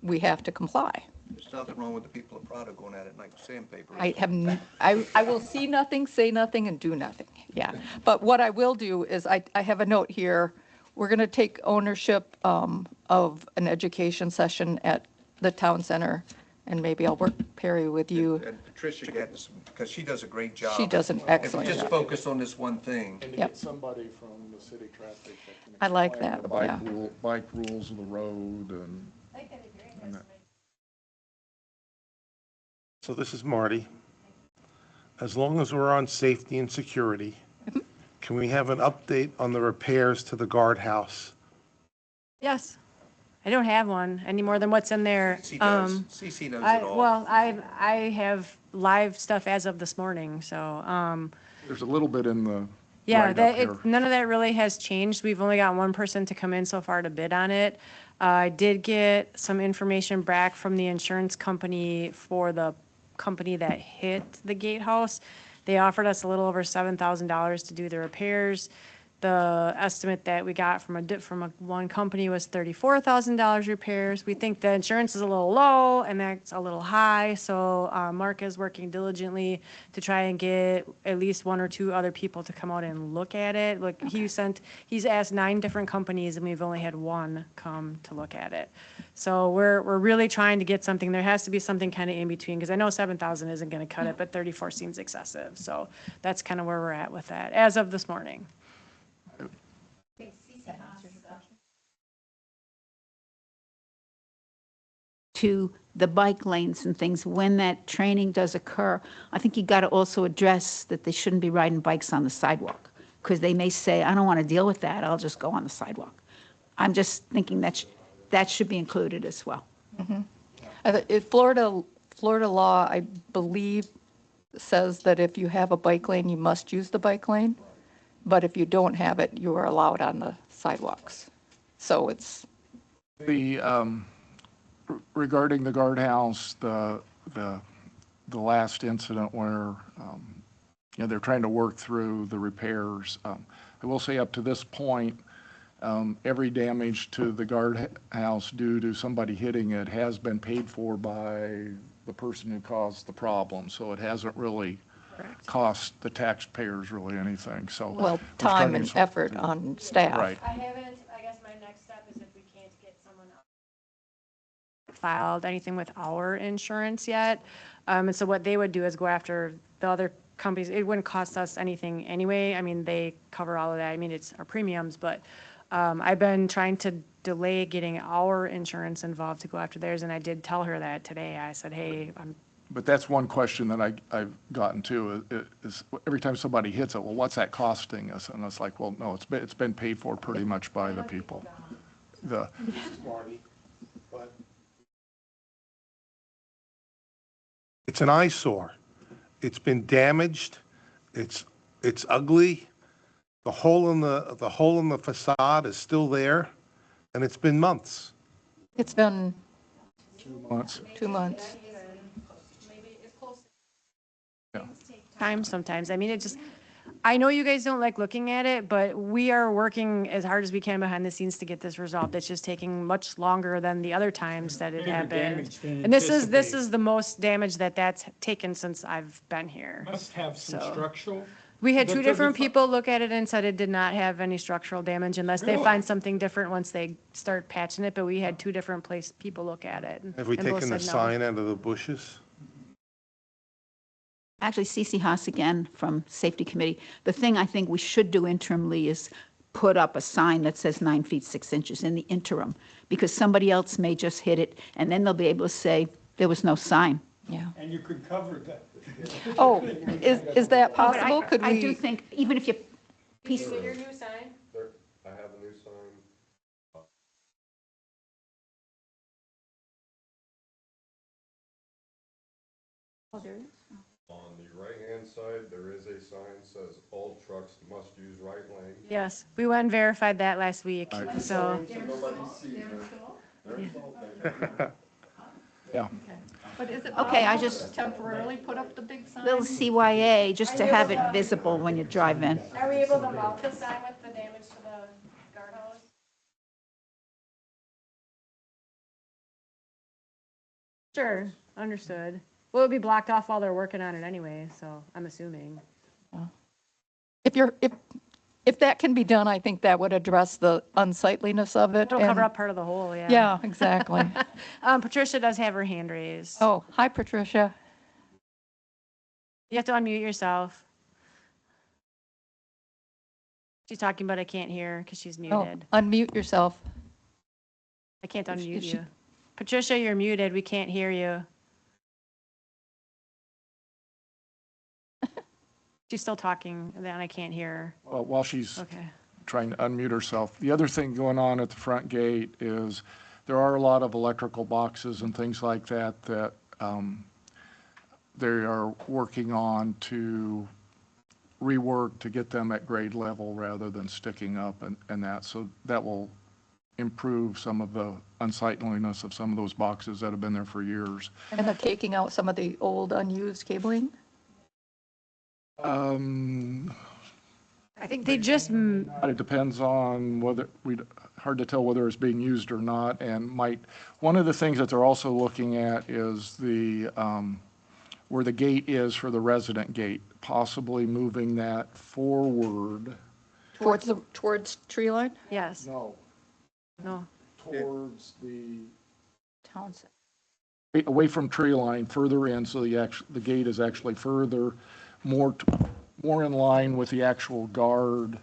we have to comply. There's nothing wrong with the people of Prado going at it like sandpaper. I will see nothing, say nothing, and do nothing, yeah. But what I will do is, I have a note here. We're going to take ownership of an education session at the town center, and maybe I'll work, Perry, with you. And Patricia gets, because she does a great job. She does an excellent If you just job. focus on this one thing. And to Yep. get somebody from the city traffic that can I like explain that, the yeah. bike rules of the road and. So this is Marty. As long as we're on safety and security, can we have an update on the repairs to the guardhouse? Yes, I don't have one any more than what's in there. CC does. CC knows it all. Well, I have live stuff as of this morning, so, There's a little bit in the yeah, write-up here. none of that really has changed. We've only got one person to come in so far to bid on it. I did get some information back from the insurance company for the company that hit the gatehouse. They offered us a little over $7,000 to do the repairs. The estimate that we got from one company was $34,000 repairs. We think the insurance is a little low and that's a little high, so Mark is working diligently to try and get at least one or two other people to come out and look at it. Like he's asked 9 different companies and we've only had one come to look at it. So we're really trying to get something. There has to be something kind of in between, because I know 7,000 isn't going to cut it, but 34 seems excessive. So that's kind of where we're at with that as of this morning. To the bike lanes and things, when that training does occur, I think you got to also address that they shouldn't be riding bikes on the sidewalk, because they may say, I don't want to deal with that, I'll just go on the sidewalk. I'm just thinking that should be included as well. Florida law, I believe, says that if you have a bike lane, you must use the bike lane. But if you don't have it, you are allowed on the sidewalks. So it's, Regarding the guardhouse, the last incident where, they're trying to work through the repairs. I will say up to this point, every damage to the guardhouse due to somebody hitting it has been paid for by the person who caused the problem. So it hasn't really cost the taxpayers really anything, so. well, time and effort on staff. Right. I guess my next step is if we can't get someone filed anything with our insurance yet. And so what they would do is go after the other companies. It wouldn't cost us anything anyway. I mean, they cover all of that. I mean, it's our premiums, but I've been trying to delay getting our insurance involved to go after theirs, and I did tell her that today. I said, hey, But that's one question that I've gotten to is every time somebody hits it, well, what's that costing us? And it's like, well, no, it's been paid for pretty much by the people. Marty, but it's an eyesore. It's been damaged. It's ugly. The hole in the facade is still there, and it's been months. It's been 2 months. 2 months. Yeah. time sometimes. I mean, I know you guys don't like looking at it, but we are working as hard as we can behind the scenes to get this resolved. It's just taking much longer than the other times that it Bigger happened. damage than And this is anticipated. the most damage that's taken since I've been here. Must have some So- structural. We had The 2 different 35 people look at it and said it did not have any structural damage unless they Really? find something different once they start patching it, but we had 2 different people look at it. Have we and both taken the said no. sign out of the bushes? Actually, Cece Haas again from Safety Committee. The thing I think we should do interimly is put up a sign that says 9 feet 6 inches in the interim, because somebody else may just hit it, and then they'll be able to say, there was no sign. Yeah. And you could cover that. Oh, is that possible? Could I do we, think, even if you piece, Your new sign? I have a new sign. On the right-hand side, there is a sign says all trucks must use right lane. Yes, we went and verified that last week, so. Nobody sees it. Yeah. but is it Okay, I possible just- to temporarily put up the big sign? little CYA, just to have it visible when you drive in. Are we able to mount the sign with the damage to the guardhouse? Sure, understood. Well, it'll be blocked off while they're working on it anyway, so I'm assuming. If that can be done, I think that would address the unsightliness of it. It'll cover and- up part of the hole, yeah. Yeah, exactly. Patricia does have her hand raised. Oh, hi, Patricia. You have to unmute yourself. She's talking, but I can't hear because she's Oh, muted. unmute yourself. I can't if unmute she- you. Patricia, you're muted. We can't hear you. She's still talking, and then I can't hear her. Well, while she's Okay. trying to unmute herself, the other thing going on at the front gate is there are a lot of electrical boxes and things like that that they are working on to rework to get them at grade level rather than sticking up and that. So that will improve some of the unsightliness of some of those boxes that have been there for years. And they're taking out some of the old unused cabling? I think they just, It depends on whether, hard to tell whether it's being used or not, and one of the things that they're also looking at is where the gate is for the resident gate, possibly moving that forward. Towards tree line? yes, No, no. towards the, Townsend. away from tree line, further in, so the gate is actually further, more in line with the actual guard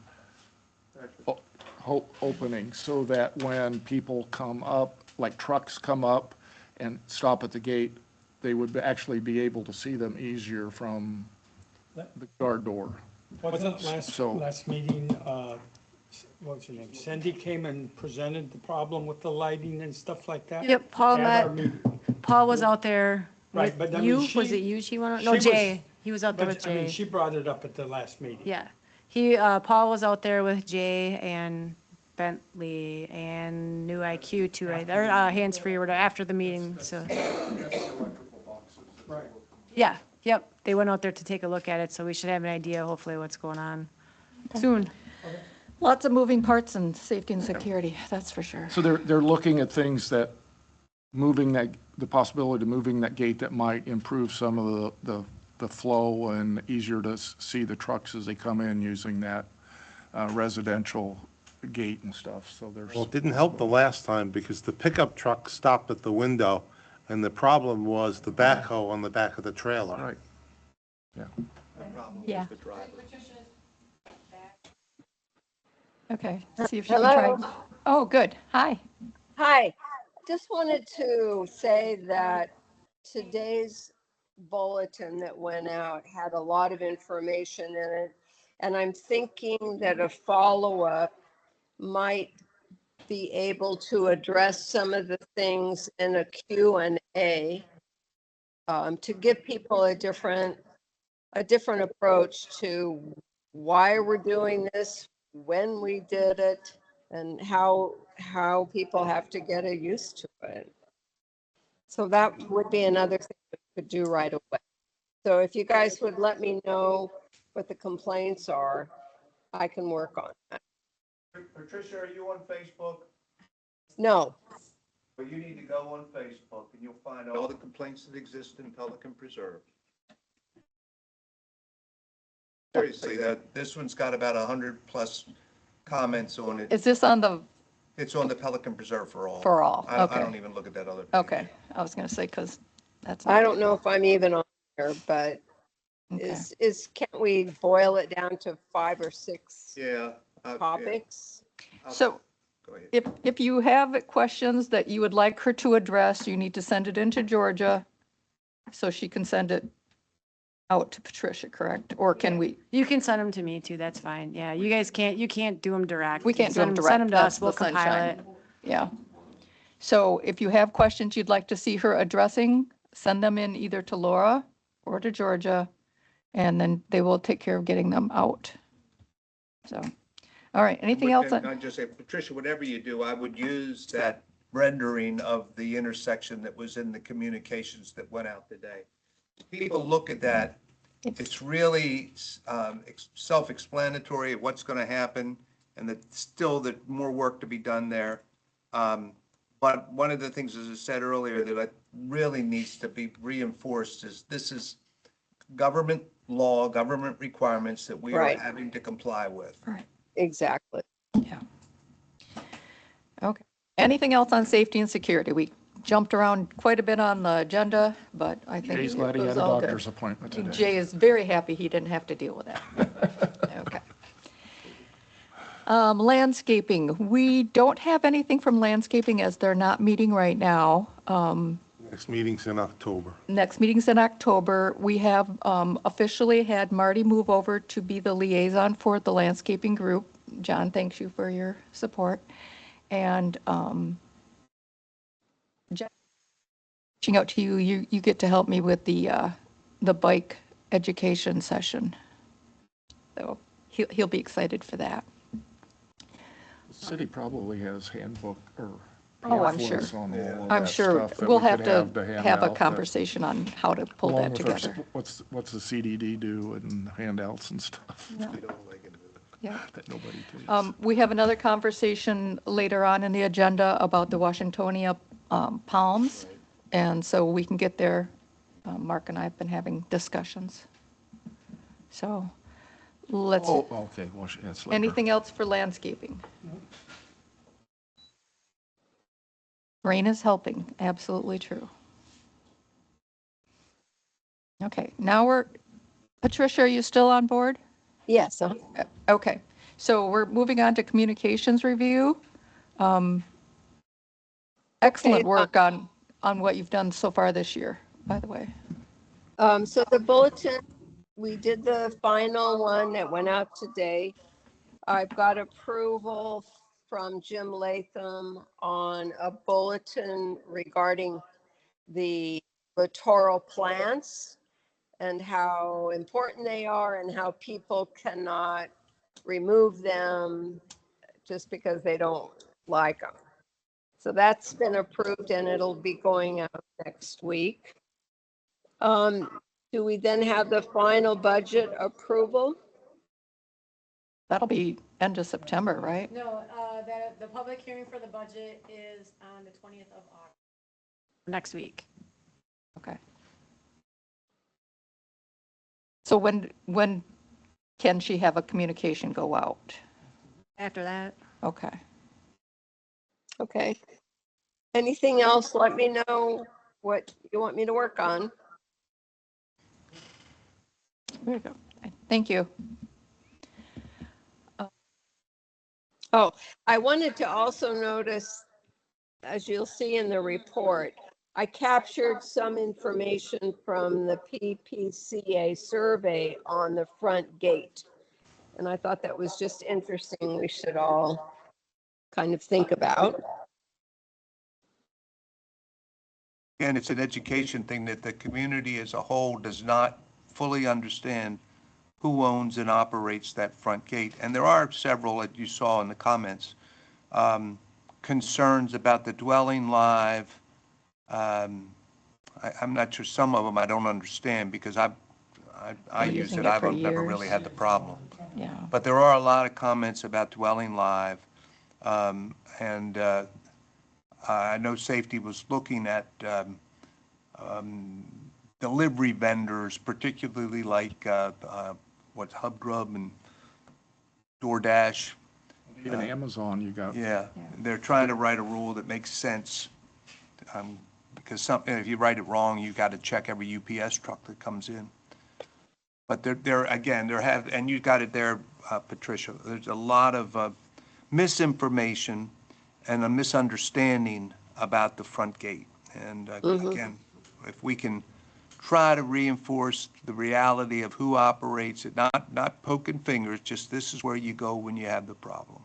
opening, so that when people come up, like trucks come up and stop at the gate, they would actually be able to see them easier from the guard door. Wasn't So- last meeting, what was her name? Cindy came and presented the problem with the lighting and stuff like that? Yep, Paul At our met, meeting. Paul was out there Right, with but I mean, you, she- was it you she went, she no, was- Jay, he was out there with But, I mean, Jay. she brought it up at the last meeting. Yeah, Paul was out there with Jay and Bentley and New IQ too, right, or hands-free or whatever, after the meeting, so. Right. Yeah, yep, they went out there to take a look at it, so we should have an idea hopefully what's going on soon. Lots of moving parts in safety and security, that's for sure. So they're looking at things that, the possibility of moving that gate that might improve some of the flow and easier to see the trucks as they come in using that residential gate and stuff, so there's. Well, it didn't help the last time because the pickup truck stopped at the window, and the problem was the backhoe on the back of the trailer. Right, yeah. Yeah. Okay, see if you can try. Hello? Oh, good, hi. Hi, just wanted to say that today's bulletin that went out had a lot of information in it. And I'm thinking that a follow-up might be able to address some of the things in a Q&A to give people a different approach to why we're doing this, when we did it, and how people have to get used to it. So that would be another thing we could do right away. So if you guys would let me know what the complaints are, I can work on that. Patricia, are you on Facebook? No, Well, you need to go on Facebook and you'll find all the complaints that exist in Pelican Preserve. Seriously, this one's got about 100+ comments on it. Is this on the, It's on the Pelican Preserve for all. For all, I okay. don't even look at that other page. okay, I was gonna say, because that's. I don't know if I'm even on there, but Okay. can't we boil it down to 5 or 6 Yeah. topics? So Go ahead. if you have questions that you would like her to address, you need to send it into Georgia so she can send it out to Patricia, correct? Or can we? You can send them to me too, that's fine, yeah, you can't do them direct. We can't do them direct. Send them to That's us, we'll the compile it. sunshine. Yeah. So if you have questions you'd like to see her addressing, send them in either to Laura or to Georgia, and then they will take care of getting them out. So, all right, anything else? And I'd just say, Patricia, whatever you do, I would use that rendering of the intersection that was in the communications that went out today. People look at that, it's really self-explanatory of what's going to happen, and that still there's more work to be done there. But one of the things, as I said earlier, that really needs to be reinforced is this is government law, government requirements that we are Right. having to comply with. Exactly. Yeah. Okay. Anything else on safety and security? We jumped around quite a bit on the agenda, but I think Jay's it glad he was had a all good. doctor's appointment today. Jay is very happy he didn't have to deal with that. Okay. Landscaping, we don't have anything from landscaping as they're not meeting right now. Next meeting's in October. Next meeting's in October. We have officially had Marty move over to be the liaison for the landscaping group. John, thanks you for your support. And reaching out to you, you get to help me with the bike education session. So he'll be excited for that. The city probably has handbook or Oh, I'm sure. pamphlets on all of I'm that sure stuff that we'll we have could to hand have a out that- conversation on how to pull along that with our together. what's the CDD do and handouts and stuff Yeah. that nobody takes. We have another conversation later on in the agenda about the Washingtonia palms. And so we can get there. Mark and I have been having discussions. So let's, Oh, okay, well, that's later. anything else for landscaping? Rain is helping, absolutely true. Okay, now Patricia, are you still on board? Yes, Okay, so we're moving on to communications review. Excellent work on what you've done so far this year, by the way. so the bulletin, we did the final one that went out today. I've got approval from Jim Latham on a bulletin regarding the littoral plants and how important they are and how people cannot remove them just because they don't like them. So that's been approved and it'll be going out next week. Do we then have the final budget approval? That'll be end of September, right? No, the public hearing for the budget is on the 20th of August. Next week. Okay. So when can she have a communication go out? After that. Okay. Okay. Anything else? Let me know what you want me to work on. There you go. Thank you. Oh, I wanted to also notice, as you'll see in the report, I captured some information from the PPCA survey on the front gate. And I thought that was just interesting. We should all kind of think about. And it's an education thing that the community as a whole does not fully understand who owns and operates that front gate. And there are several that you saw in the comments, concerns about the dwelling live. I'm not sure, some of them I don't understand because I use using it. it for I've never really years. had the problem. Yeah. But there are a lot of comments about dwelling live. I know safety was looking at delivery vendors, particularly like Hub Grub and DoorDash. Even Amazon, you got. Yeah, they're trying to write a rule that makes sense. Because if you write it wrong, you got to check every UPS truck that comes in. But and you got it there, Patricia. There's a lot of misinformation and a misunderstanding about the front gate. And again, if we can try to reinforce the reality of who operates it, not poking fingers, just this is where you go when you have the problem.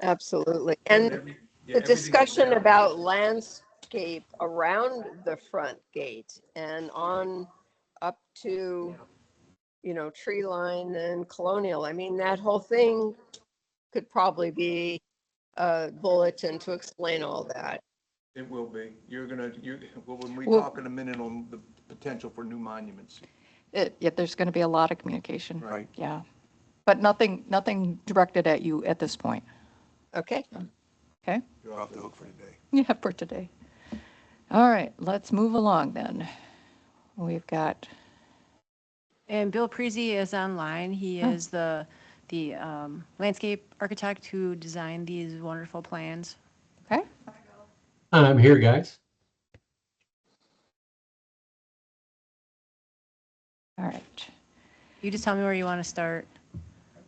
Absolutely. And the discussion about landscape around the front gate and on up to, Tree Line and Colonial. I mean, that whole thing could probably be a bulletin to explain all that. It will be. When we Well- talk in a minute on the potential for new monuments. There's going to be a lot of communication. Right. Yeah. But nothing directed at you at this point. Okay. Okay? You're off the hook for today. Yeah, for today. All right, let's move along then. We've got, And Bill Prezy is online. He is the landscape architect who designed these wonderful plans. okay? I'm here, guys. All right. You just tell me where you want to start.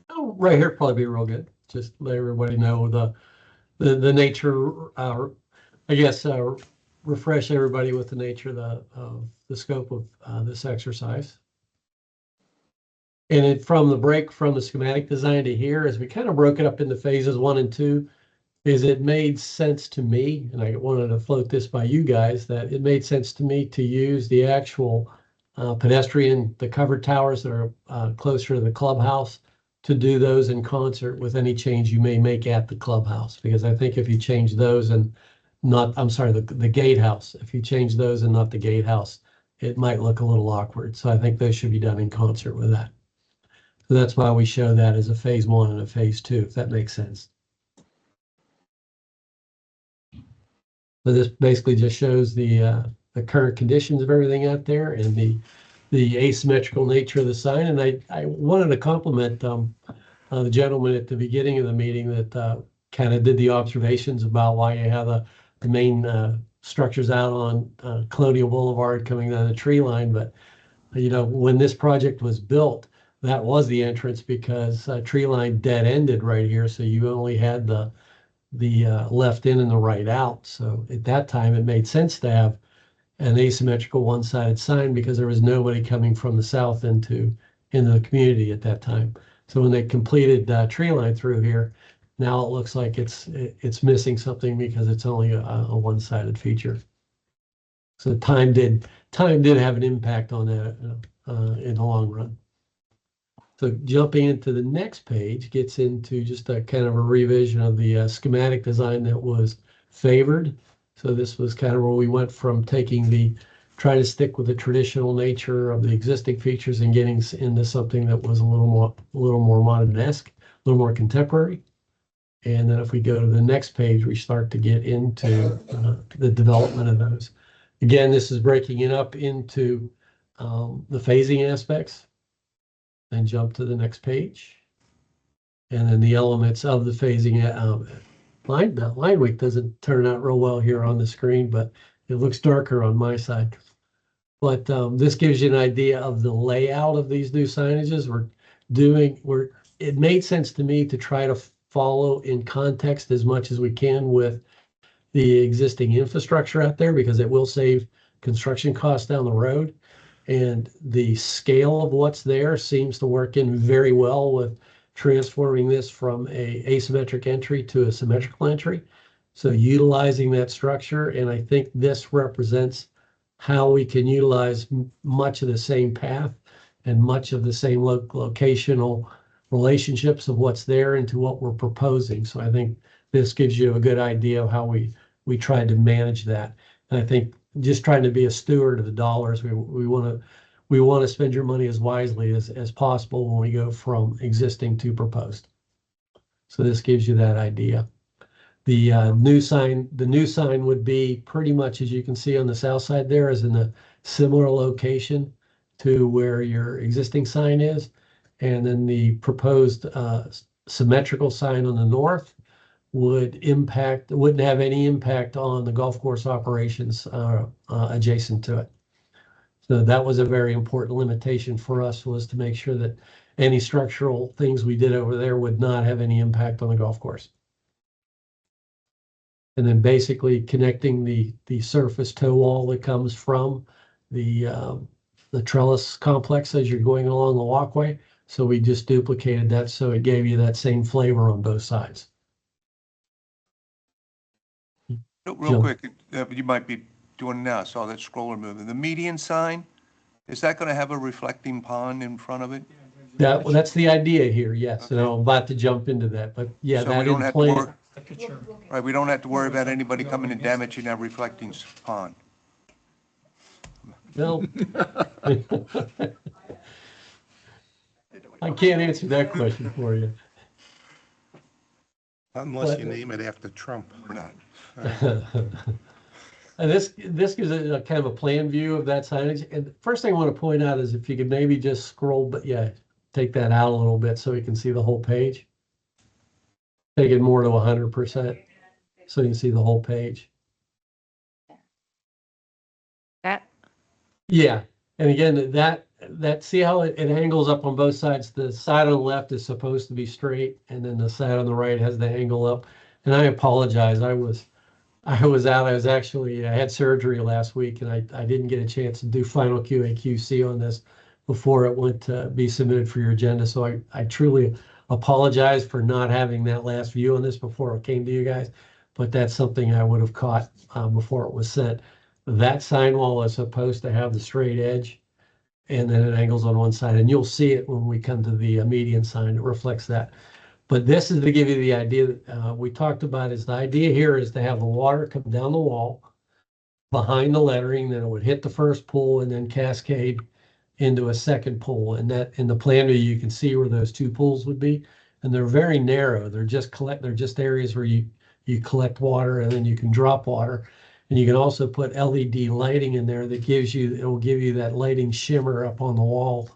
Oh, right here probably be real good. Just let everybody know the nature. I guess refresh everybody with the nature of the scope of this exercise. And from the schematic design to here, as we kind of broke it up into phases 1 and 2, is it made sense to me, and I wanted to float this by you guys, that it made sense to me to use the actual the covered towers that are closer to the clubhouse, to do those in concert with any change you may make at the clubhouse. Because I think if you change those and not, I'm sorry, the gatehouse, if you change those and not the gatehouse, it might look a little awkward. So I think those should be done in concert with that. So that's why we show that as a phase 1 and a phase 2, if that makes sense. So this basically just shows the current conditions of everything out there and the asymmetrical nature of the sign. And I wanted to compliment the gentleman at the beginning of the meeting that kind of did the observations about why you have the main structures out on Colonial Boulevard coming down the tree line. But, you know, when this project was built, that was the entrance because tree line dead ended right here. So you only had the left in and the right out. So at that time, it made sense to have an asymmetrical one-sided sign because there was nobody coming from the south into the community at that time. So when they completed tree line through here, now it looks like it's missing something because it's only a one-sided feature. So time did have an impact on that in the long run. So jumping into the next page gets into just a kind of a revision of the schematic design that was favored. So this was kind of where we went from trying to stick with the traditional nature of the existing features and getting into something that was a little more modern-esque, a little more contemporary. And then if we go to the next page, we start to get into the development of those. Again, this is breaking it up into the phasing aspects. Then jump to the next page. And then the elements of the phasing line weight doesn't turn out real well here on the screen, but it looks darker on my side. But this gives you an idea of the layout of these new signages. It made sense to me to try to follow in context as much as we can with the existing infrastructure out there because it will save construction costs down the road. And the scale of what's there seems to work in very well with transforming this from a asymmetric entry to a symmetrical entry. So utilizing that structure, and I think this represents how we can utilize much of the same path and much of the same locational relationships of what's there into what we're proposing. So I think this gives you a good idea of how we tried to manage that. And I think just trying to be a steward of the dollars. We want to spend your money as wisely as possible when we go from existing to proposed. So this gives you that idea. The new sign would be pretty much, as you can see on the south side there, is in a similar location to where your existing sign is. And then the proposed symmetrical sign on the north wouldn't have any impact on the golf course operations adjacent to it. So that was a very important limitation for us, was to make sure that any structural things we did over there would not have any impact on the golf course. And then basically connecting the surface toe wall that comes from the trellis complex as you're going along the walkway. So we just duplicated that, so it gave you that same flavor on both sides. Real quick, you might be doing it now. I saw that scroller moving. The median sign, is that going to have a reflecting pond in front of it? That's the idea here, yes. Okay. And I'm about to jump into that, but yeah, so that we don't in have place. to worry, right, we don't have to worry about anybody coming and damaging that reflecting pond. No. I can't answer that question for you. Unless you name it after Trump. We're not. And this gives a kind of a plan view of that signage. And the first thing I want to point out is if you could maybe just scroll, but yeah, take that out a little bit so we can see the whole page. Take it more to 100% so you can see the whole page. That? Yeah. And again, that see how it angles up on both sides. The side on the left is supposed to be straight, and then the side on the right has the angle up. And I apologize. I was out. I had surgery last week, and I didn't get a chance to do final QA/QC on this before it went to be submitted for your agenda. So I truly apologize for not having that last view on this before it came to you guys, but that's something I would have caught before it was sent. That sign wall is supposed to have the straight edge, and then it angles on one side, and you'll see it when we come to the median sign. It reflects that. But this is to give you the idea that we talked about. Is the idea here is to have the water come down the wall behind the lettering, then it would hit the first pool and then cascade into a second pool. And that in the plan view, you can see where those two pools would be. And they're very narrow. They're just areas where you collect water and then you can drop water. And you can also put LED lighting in there that it will give you that lighting shimmer up on the wall,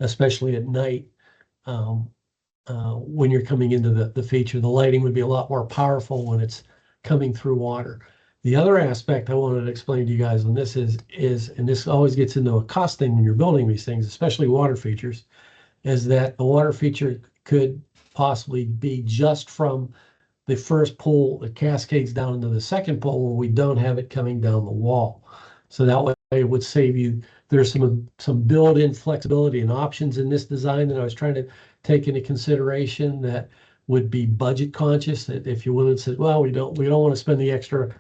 especially at night. When you're coming into the feature, the lighting would be a lot more powerful when it's coming through water. The other aspect I wanted to explain to you guys on this is, and this always gets into a cost thing when you're building these things, especially water features, is that the water feature could possibly be just from the first pool that cascades down into the second pool where we don't have it coming down the wall. So that way it would save you. There's some built-in flexibility and options in this design that I was trying to take into consideration that would be budget conscious. That if you went and said, well, we don't want to spend the extra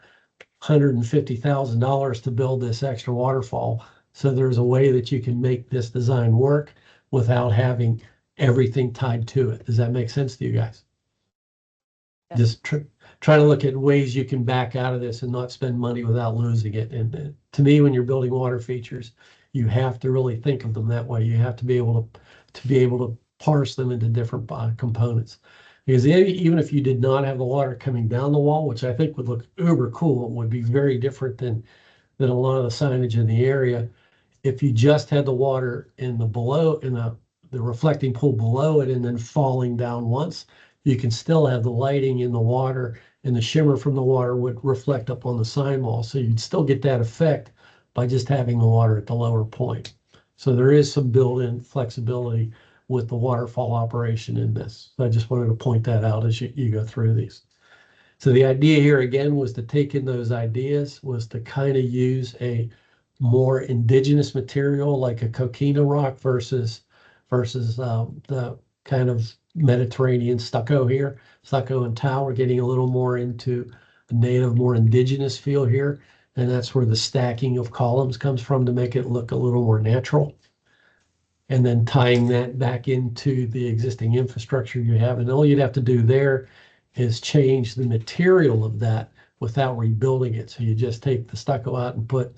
$150,000 to build this extra waterfall. So there's a way that you can make this design work without having everything tied to it. Does that make sense to you guys? Yeah. Just try to look at ways you can back out of this and not spend money without losing it. And to me, when you're building water features, you have to really think of them that way. You have to be able to parse them into different components. Because even if you did not have the water coming down the wall, which I think would look uber cool, it would be very different than a lot of the signage in the area. If you just had the water in the reflecting pool below it and then falling down once, you can still have the lighting in the water, and the shimmer from the water would reflect up on the sign wall. So you'd still get that effect by just having the water at the lower point. So there is some built-in flexibility with the waterfall operation in this. So I just wanted to point that out as you go through these. So the idea here again was to take in those ideas, was to kind of use a more indigenous material like a coquina rock versus the kind of Mediterranean stucco here. Stucco and tile, we're getting a little more into a native, more indigenous feel here. And that's where the stacking of columns comes from to make it look a little more natural. And then tying that back into the existing infrastructure you have. And all you'd have to do there is change the material of that without rebuilding it. So you just take the stucco out and put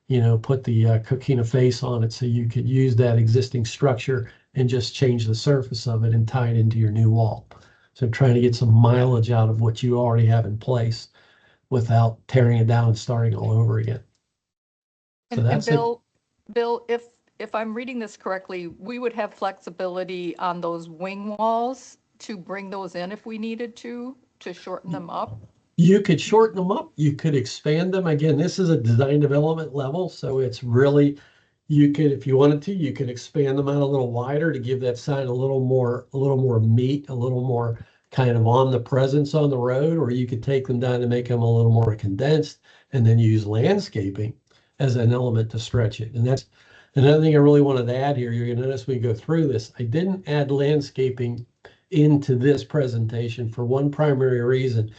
the coquina face on it, so you could use that existing structure and just change the surface of it and tie it into your new wall. So I'm trying to get some mileage out of what you already have in place without tearing it down and starting all over again. So that's Bill, if I'm reading this correctly, we would have flexibility on those wing walls to bring those in if we needed to shorten them up. You could shorten them up. You could expand them. Again, this is a design development level, so it's really, you could, if you wanted to, you could expand them out a little wider to give that sign a little more meat, a little more kind of on the presence on the road, or you could take them down and make them a little more condensed and then use landscaping as an element to stretch it. And that's another thing I really wanted to add here. You're going to notice we go through this. I didn't add landscaping into this presentation for one primary reason,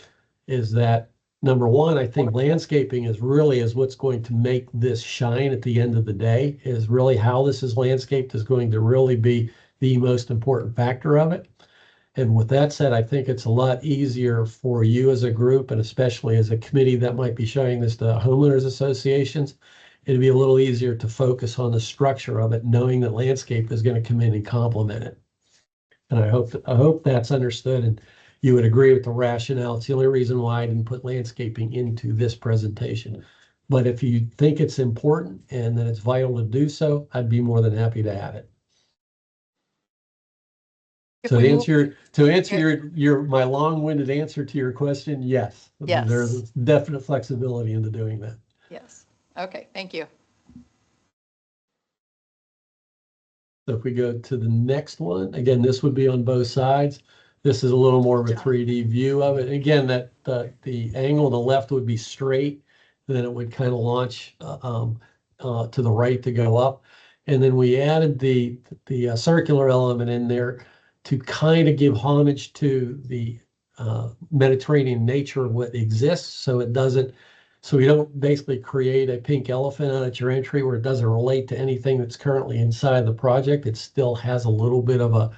is that number one, I think landscaping is what's going to make this shine at the end of the day, is really how this is landscaped is going to really be the most important factor of it. And with that said, I think it's a lot easier for you as a group, and especially as a committee that might be showing this to homeowners associations, it'd be a little easier to focus on the structure of it, knowing that landscape is going to come in and complement it. And I hope that's understood and you would agree with the rationale. It's the only reason why I didn't put landscaping into this presentation. But if you think it's important and that it's vital to do so, I'd be more than happy to add it. So to answer your my long-winded answer to your question, yes. Yes. There's definite flexibility into doing that. Yes. Okay, thank you. So if we go to the next one, again, this would be on both sides. This is a little more of a 3D view of it. Again, that the angle on the left would be straight, then it would kind of launch to the right to go up. And then we added the circular element in there to kind of give homage to the Mediterranean nature of what exists, so it doesn't, so we don't basically create a pink elephant out at your entry where it doesn't relate to anything that's currently inside the project. It still has a little bit of a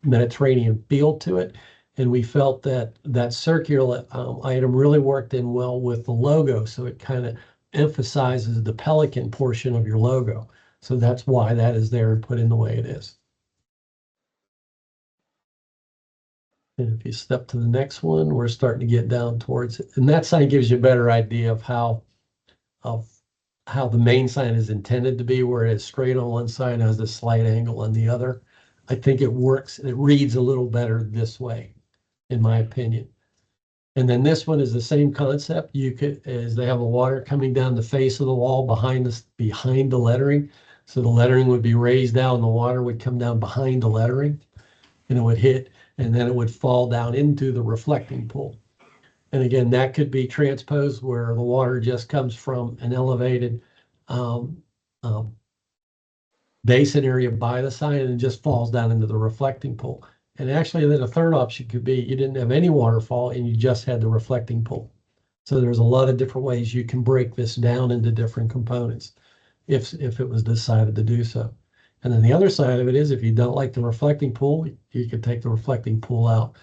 Mediterranean feel to it. And we felt that that circular item really worked in well with the logo, so it kind of emphasizes the Pelican portion of your logo. So that's why that is there and put in the way it is. And if you step to the next one, we're starting to get down towards it. And that sign gives you a better idea of how the main sign is intended to be, where it is straight on one side and has a slight angle on the other. I think it works, it reads a little better this way, in my opinion. And then this one is the same concept. You could, as they have the water coming down the face of the wall behind the lettering. So the lettering would be raised down, the water would come down behind the lettering, and it would hit, and then it would fall down into the reflecting pool. And again, that could be transposed where the water just comes from an elevated basin area by the sign and just falls down into the reflecting pool. And actually, then a third option could be you didn't have any waterfall and you just had the reflecting pool. So there's a lot of different ways you can break this down into different components if it was decided to do so. And then the other side of it is, if you don't like the reflecting pool, you could take the reflecting pool out.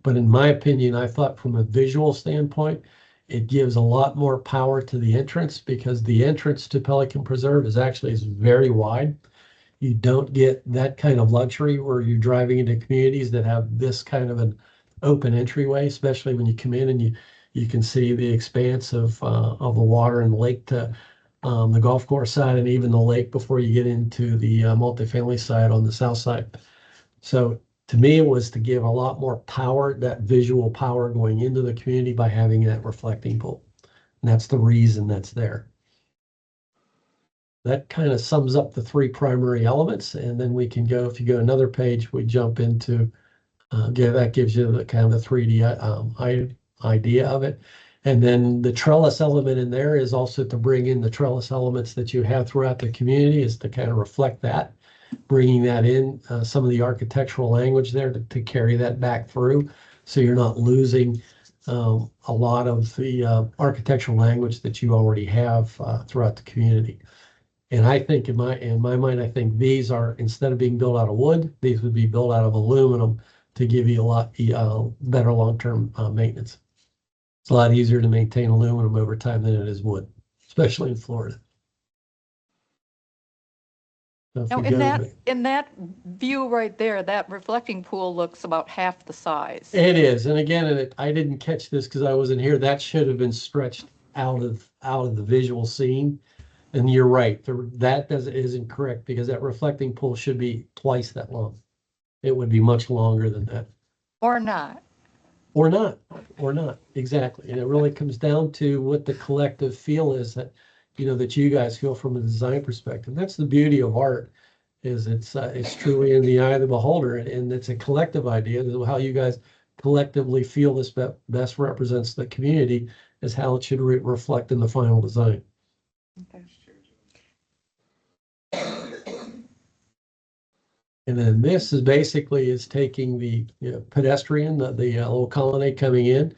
But in my opinion, I thought from a visual standpoint, it gives a lot more power to the entrance, because the entrance to Pelican Preserve is very wide. You don't get that kind of luxury where you're driving into communities that have this kind of an open entryway, especially when you come in and you can see the expanse of the water and the lake to the golf course side, and even the lake before you get into the multifamily side on the south side. So to me, it was to give a lot more power, that visual power going into the community by having that reflecting pool. And that's the reason that's there. That kind of sums up the three primary elements. And then we can go, if you go another page, we jump into, that gives you the kind of the 3D idea of it. And then the trellis element in there is also to bring in the trellis elements that you have throughout the community, is to kind of reflect that, bringing that in, some of the architectural language there to carry that back through. So you're not losing a lot of the architectural language that you already have throughout the community. And I think in my mind, I think these are, instead of being built out of wood, these would be built out of aluminum to give you a lot better long-term maintenance. It's a lot easier to maintain aluminum over time than it is wood, especially in Florida. So if Now, we in go that view right there, that reflecting pool looks about half the size. It is, and again, I didn't catch this because I wasn't here. That should have been stretched out of the visual scene. And you're right, that isn't correct, because that reflecting pool should be twice that long. It would be much longer than that. Or not. Or not, exactly. And it really comes down to what the collective feel is that you guys feel from a design perspective. That's the beauty of art, is it's truly in the eye of the beholder, and it's a collective idea. How you guys collectively feel this best represents the community is how it should reflect in the final design. Okay. And then this is basically taking the pedestrian, the little colonnade coming in.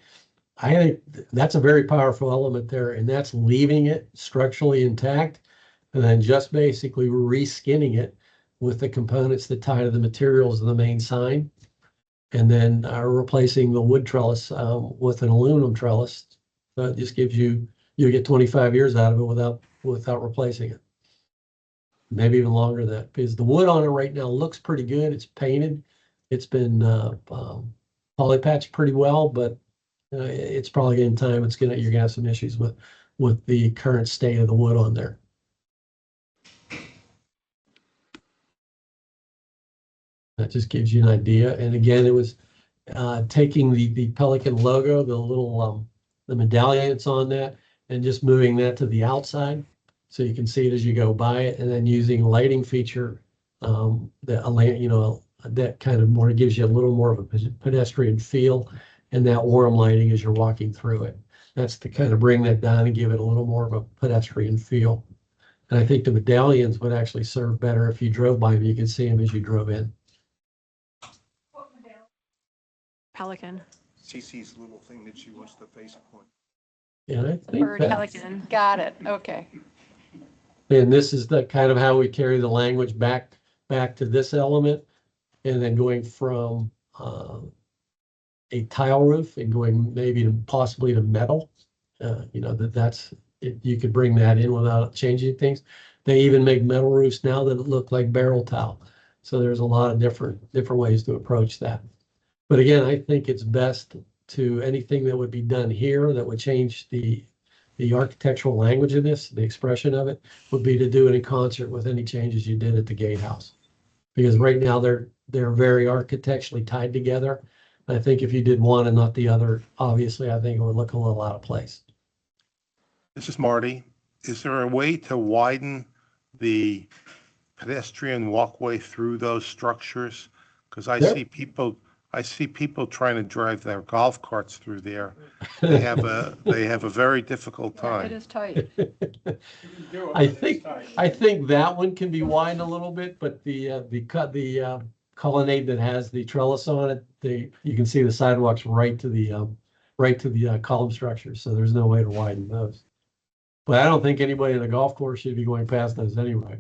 I think that's a very powerful element there, and that's leaving it structurally intact, and then just basically reskinning it with the components that tie to the materials of the main sign, and then replacing the wood trellis with an aluminum trellis. So it just gives you get 25 years out of it without replacing it. Maybe even longer than that, because the wood on it right now looks pretty good. It's painted. It's been poly patched pretty well, but it's probably getting time. You're gonna have some issues with the current state of the wood on there. That just gives you an idea. And again, it was taking the Pelican logo, the little the medallion that's on that, and just moving that to the outside, so you can see it as you go by it, and then using lighting feature that kind of more gives you a little more of a pedestrian feel, and that warm lighting as you're walking through it. That's to kind of bring that down and give it a little more of a pedestrian feel. And I think the medallions would actually serve better if you drove by them. You could see them as you drove in. Pelican. Cece's little thing that she wants to face point. And I think Bird that, Pelican. Got it, okay. and this is the kind of how we carry the language back to this element. And then going from a tile roof and going maybe to possibly to metal. You know, you could bring that in without changing things. They even make metal roofs now that look like barrel tile. So there's a lot of different ways to approach that. But again, I think it's best to anything that would be done here that would change the architectural language of this, the expression of it, would be to do it in concert with any changes you did at the gatehouse. Because right now they're very architecturally tied together. I think if you did one and not the other, obviously, I think it would look a little out of place. This is Marty. Is there a way to widen the pedestrian walkway through those structures? Because I There- see people trying to drive their golf carts through there. They have a very difficult It time. is tight. I think that one can be widened a little bit, but the colonnade that has the trellis on it, you can see the sidewalks right to the column structure, so there's no way to widen those. But I don't think anybody in a golf course should be going past those anyway.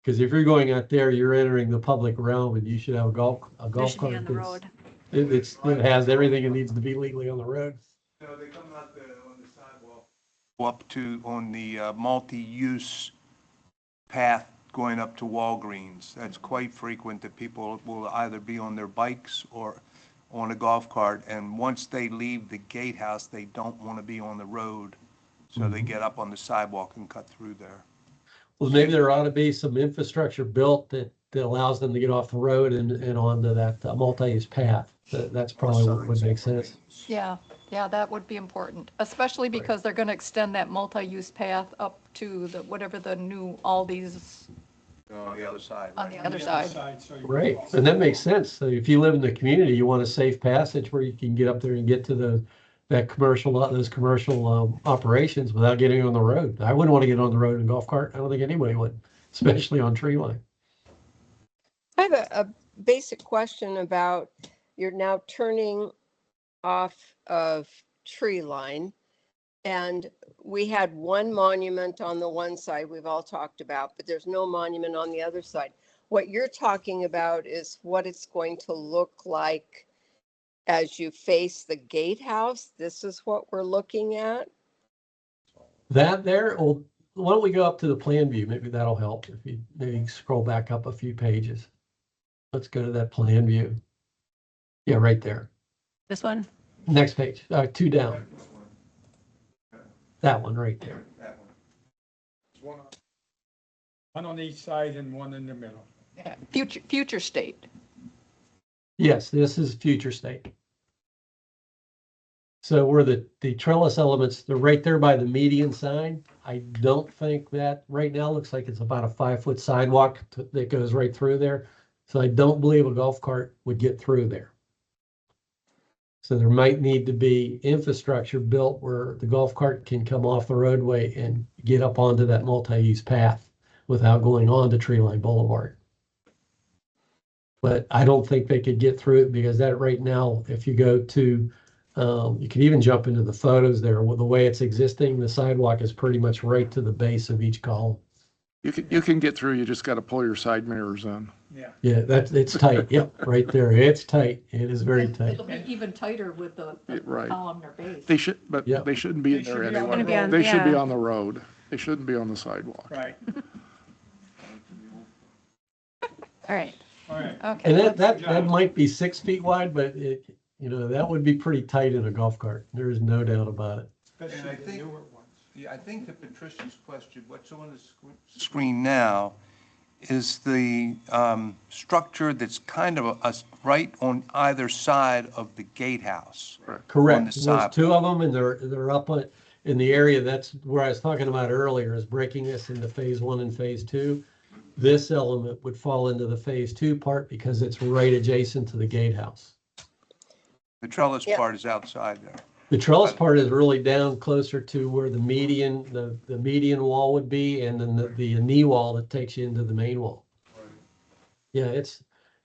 Because if you're going out there, you're entering the public realm, and you should have a golf They should be cart. on the road. It has everything it needs to be legally on the road. No, they come out on the sidewalk. Up to, on the multi-use path going up to Walgreens. That's quite frequent that people will either be on their bikes or on a golf cart. And once they leave the gatehouse, they don't want to be on the road. So they get up on the sidewalk and cut through there. Well, maybe there ought to be some infrastructure built that allows them to get off the road and onto that multi-use path. That's probably what would make sense. Yeah, that would be important, especially because they're going to extend that multi-use path up to whatever the new Aldi's On the other side, on right? the other side. Right, and that makes sense. So if you live in the community, you want a safe passage where you can get up there and get to those commercial operations without getting on the road. I wouldn't want to get on the road in a golf cart. I don't think anybody would, especially on tree line. I have a basic question about, you're now turning off of tree line. And we had one monument on the one side we've all talked about, but there's no monument on the other side. What you're talking about is what it's going to look like as you face the gatehouse. This is what we're looking at. That there, well, why don't we go up to the plan view? Maybe that'll help if you maybe scroll back up a few pages. Let's go to that plan view. Yeah, right there. This one? Next page, 2 down. That one right there. One on each side and one in the middle. Yeah, future state. Yes, this is future state. So where the trellis elements, they're right there by the median sign. I don't think that right now looks like it's about a 5-foot sidewalk that goes right through there. So I don't believe a golf cart would get through there. So there might need to be infrastructure built where the golf cart can come off the roadway and get up onto that multi-use path without going on to Tree Line Boulevard. But I don't think they could get through it because that right now, if you go to, you can even jump into the photos there. With the way it's existing, the sidewalk is pretty much right to the base of each column. You can get through, you just got to pull your side mirrors in. Yeah. Yeah, it's tight. Yep, right there. It's tight. It is very tight. It'll be even tighter with the Right. columnar base. They should, but Yeah. they shouldn't be in They there should be on the anyway. road. They should be Yeah. on the road. They shouldn't be on the sidewalk. Right, All right. all right. Okay. And that might be 6 feet wide, but that would be pretty tight in a golf cart. There is no doubt about it. Especially I the think- newer ones. Yeah, I think to Patricia's question, what's on the screen now is the structure that's kind of right on either side of the gatehouse. On the Correct. There's sidewalk. 2 of them and they're up in the area. That's where I was talking about earlier, is breaking this into phase 1 and phase 2. This element would fall into the phase 2 part because it's right adjacent to the gatehouse. The trellis Yeah. part is outside there. The trellis part is really down closer to where the median wall would be, and then the knee wall that takes you into the main wall. Yeah,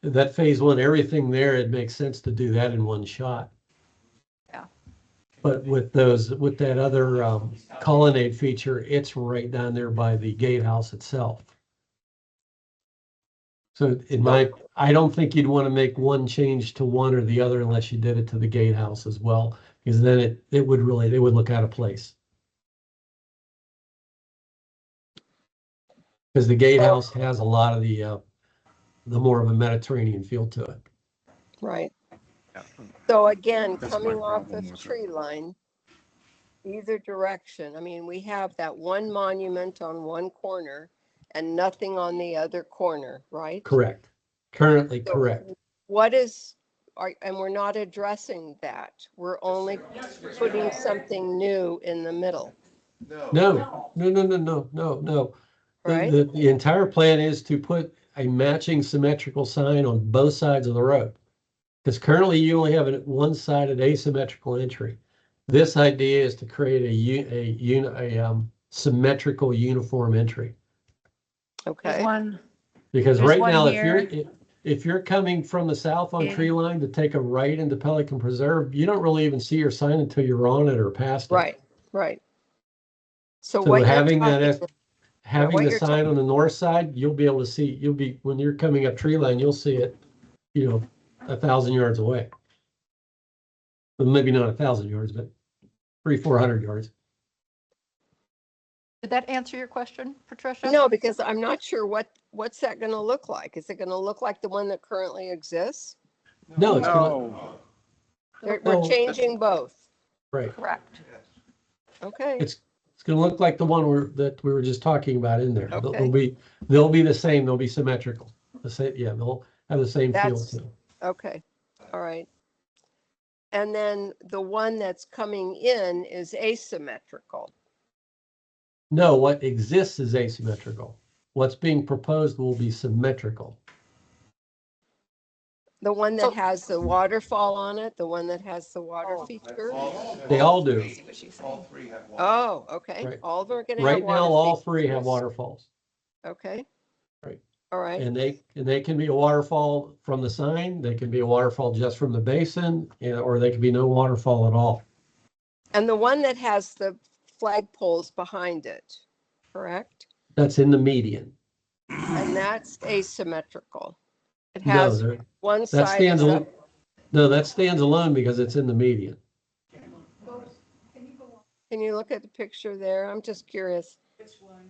that phase one, everything there, it makes sense to do that in one shot. Yeah. But with that other colonnade feature, it's right down there by the gatehouse itself. So I don't think you'd want to make one change to one or the other unless you did it to the gatehouse as well, because then it would look out of place. Because the gatehouse has a lot of the more of a Mediterranean feel to it. Right. So again, That's my coming off problem of with it. tree line, either direction, I mean, we have that one monument on one corner and nothing on the other corner, right? Correct. Currently So correct. What is, and we're not addressing that. We're only putting something new in the middle, No. The, right? the entire plan is to put a matching symmetrical sign on both sides of the road. Because currently you only have a one-sided asymmetrical entry. This idea is to create a symmetrical uniform entry. There's Okay, one, Because There's right one now, here. if you're coming from the south on Yeah. tree line to take a right into Pelican Preserve, you don't really even see your sign until you're on it or past it. right, right. So So what you're having talking, having what the you're sign on the north side, you'll be able to see, when you're coming up tree line, you'll see it, 1,000 yards away. Well, maybe not 1,000 yards, but 300-400 yards. Did that answer your question, Patricia? no, because I'm not sure what's that going to look like? Is it going to look like the one that currently exists? No, it's gonna, No, We're No. changing both. right. Correct. Okay, It's gonna look like the one that we were just talking about in there. Okay. They'll be the same, they'll be symmetrical. The same, yeah, they'll have the same feel That's- to them. okay, all right. And then the one that's coming in is asymmetrical. No, what exists is asymmetrical. What's being proposed will be symmetrical. The one So- that has the waterfall on it, the one that has the water feature? They all do. All three have one. Oh, okay. Right. All of them are going to have Right water now, all features. three have waterfalls. Okay. Right. All right. And they can be a waterfall from the sign, they can be a waterfall just from the basin, or they can be no waterfall at all. And the one that has the flagpoles behind it, correct? That's in the median. And that's asymmetrical. It No, has one that side stands is alone. up. No, that stands alone because it's in the median. Can you look at the picture there? I'm just curious.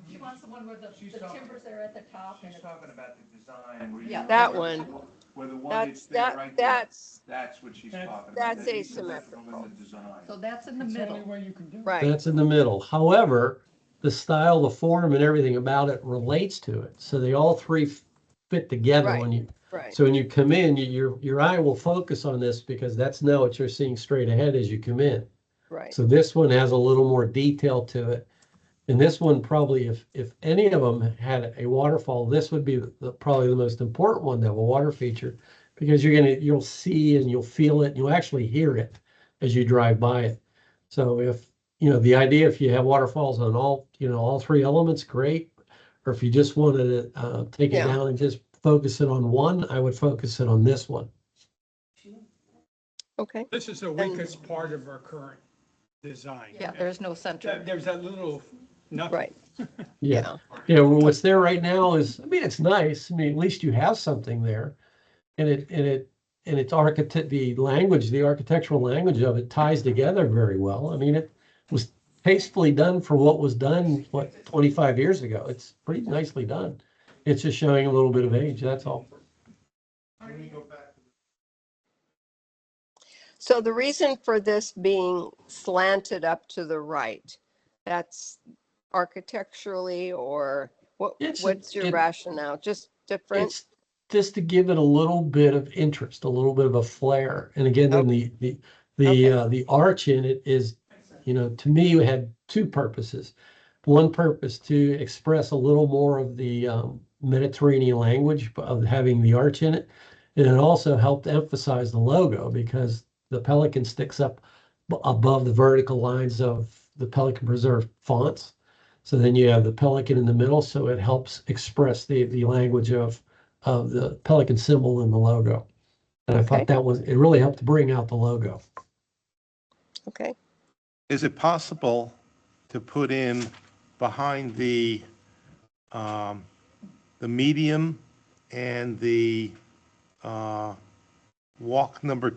She wants the one where the timbers are at the top and She's talking about the design. where you- Yeah. That one. Where the one That's, that's there that, right there. that's, That's what she's talking about. that's the asymmetrical. in the design. so that's in the It's the middle. only way you can do it. right. That's in the middle. However, the style, the form, and everything about it relates to it. So they all three fit together Right. when you. Right. So when you come in, your eye will focus on this because that's now what you're seeing straight ahead as you come in. Right. So this one has a little more detail to it. And this one probably, if any of them had a waterfall, this would be probably the most important one to have a water feature, because you'll see and you'll feel it, and you'll actually hear it as you drive by it. So if, the idea, if you have waterfalls on all three elements, great. Or if you just wanted to take it Yeah. down and just focus it on one, I would focus it on this one. Okay. This is the weakest part of our current design. Yeah, there's no center. There's that little nothing. Right. Yeah. Yeah, well, what's there right now is, it's nice. At least you have something there. And it's the architectural language of it ties together very well. It was tastefully done for what was done, 25 years ago. It's pretty nicely done. It's just showing a little bit of age, that's all. So the reason for this being slanted up to the right, that's architecturally, or what's your rationale? Just different? It's just to give it a little bit of interest, a little bit of a flair. And again, then the arch in it is, to me, it had two purposes. One purpose to express a little more of the Mediterranean language of having the arch in it. And it also helped emphasize the logo, because the Pelican sticks up above the vertical lines of the Pelican Preserve fonts. So then you have the Pelican in the middle, so it helps express the language of of the Pelican symbol in the logo. And I Okay. thought that was, it really helped to bring out the logo. Okay. Is it possible to put in behind the medium and the walkway number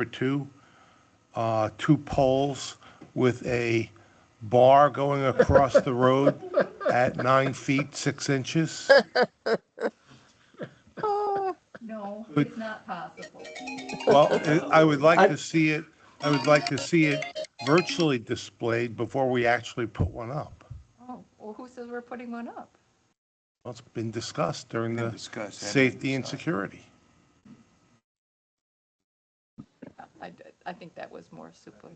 two, two poles with a bar going across the road at 9 feet, 6 inches? No, it's not possible. Well, I would like to see it, I would like to see it virtually displayed before we actually put one up. Oh, well, who says we're putting one up? Well, it's been discussed during Been the discussed, and safety and decided. security. I think that was more super.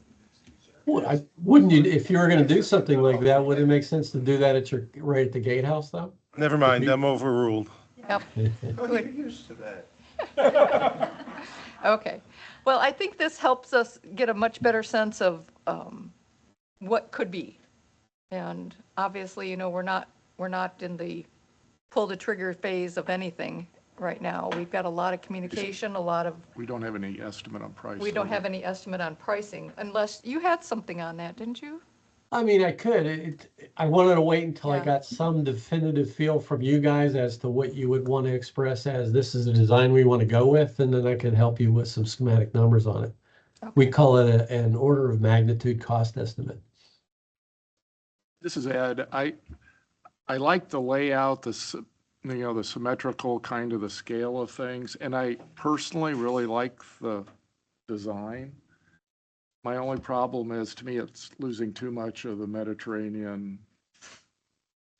Well, wouldn't you, if you were going to do something like that, would it make sense to do that at your, right at the gatehouse though? Never mind, I'm overruled. Yep. Oh, you're used to that. Okay. Well, I think this helps us get a much better sense of what could be. And obviously, we're not in the pull the trigger phase of anything right now. We've got a lot of communication, a lot of, We don't have any estimate on price. we don't have any estimate on pricing, unless you had something on that, didn't you? I mean, I could. I wanted to wait until I Yeah. got some definitive feel from you guys as to what you would want to express as this is a design we want to go with, and then I could help you with some schematic numbers on it. We call it an order of magnitude cost estimate. This is Ed. I like the layout, the symmetrical kind of the scale of things, and I personally really like the design. My only problem is, to me, it's losing too much of the Mediterranean.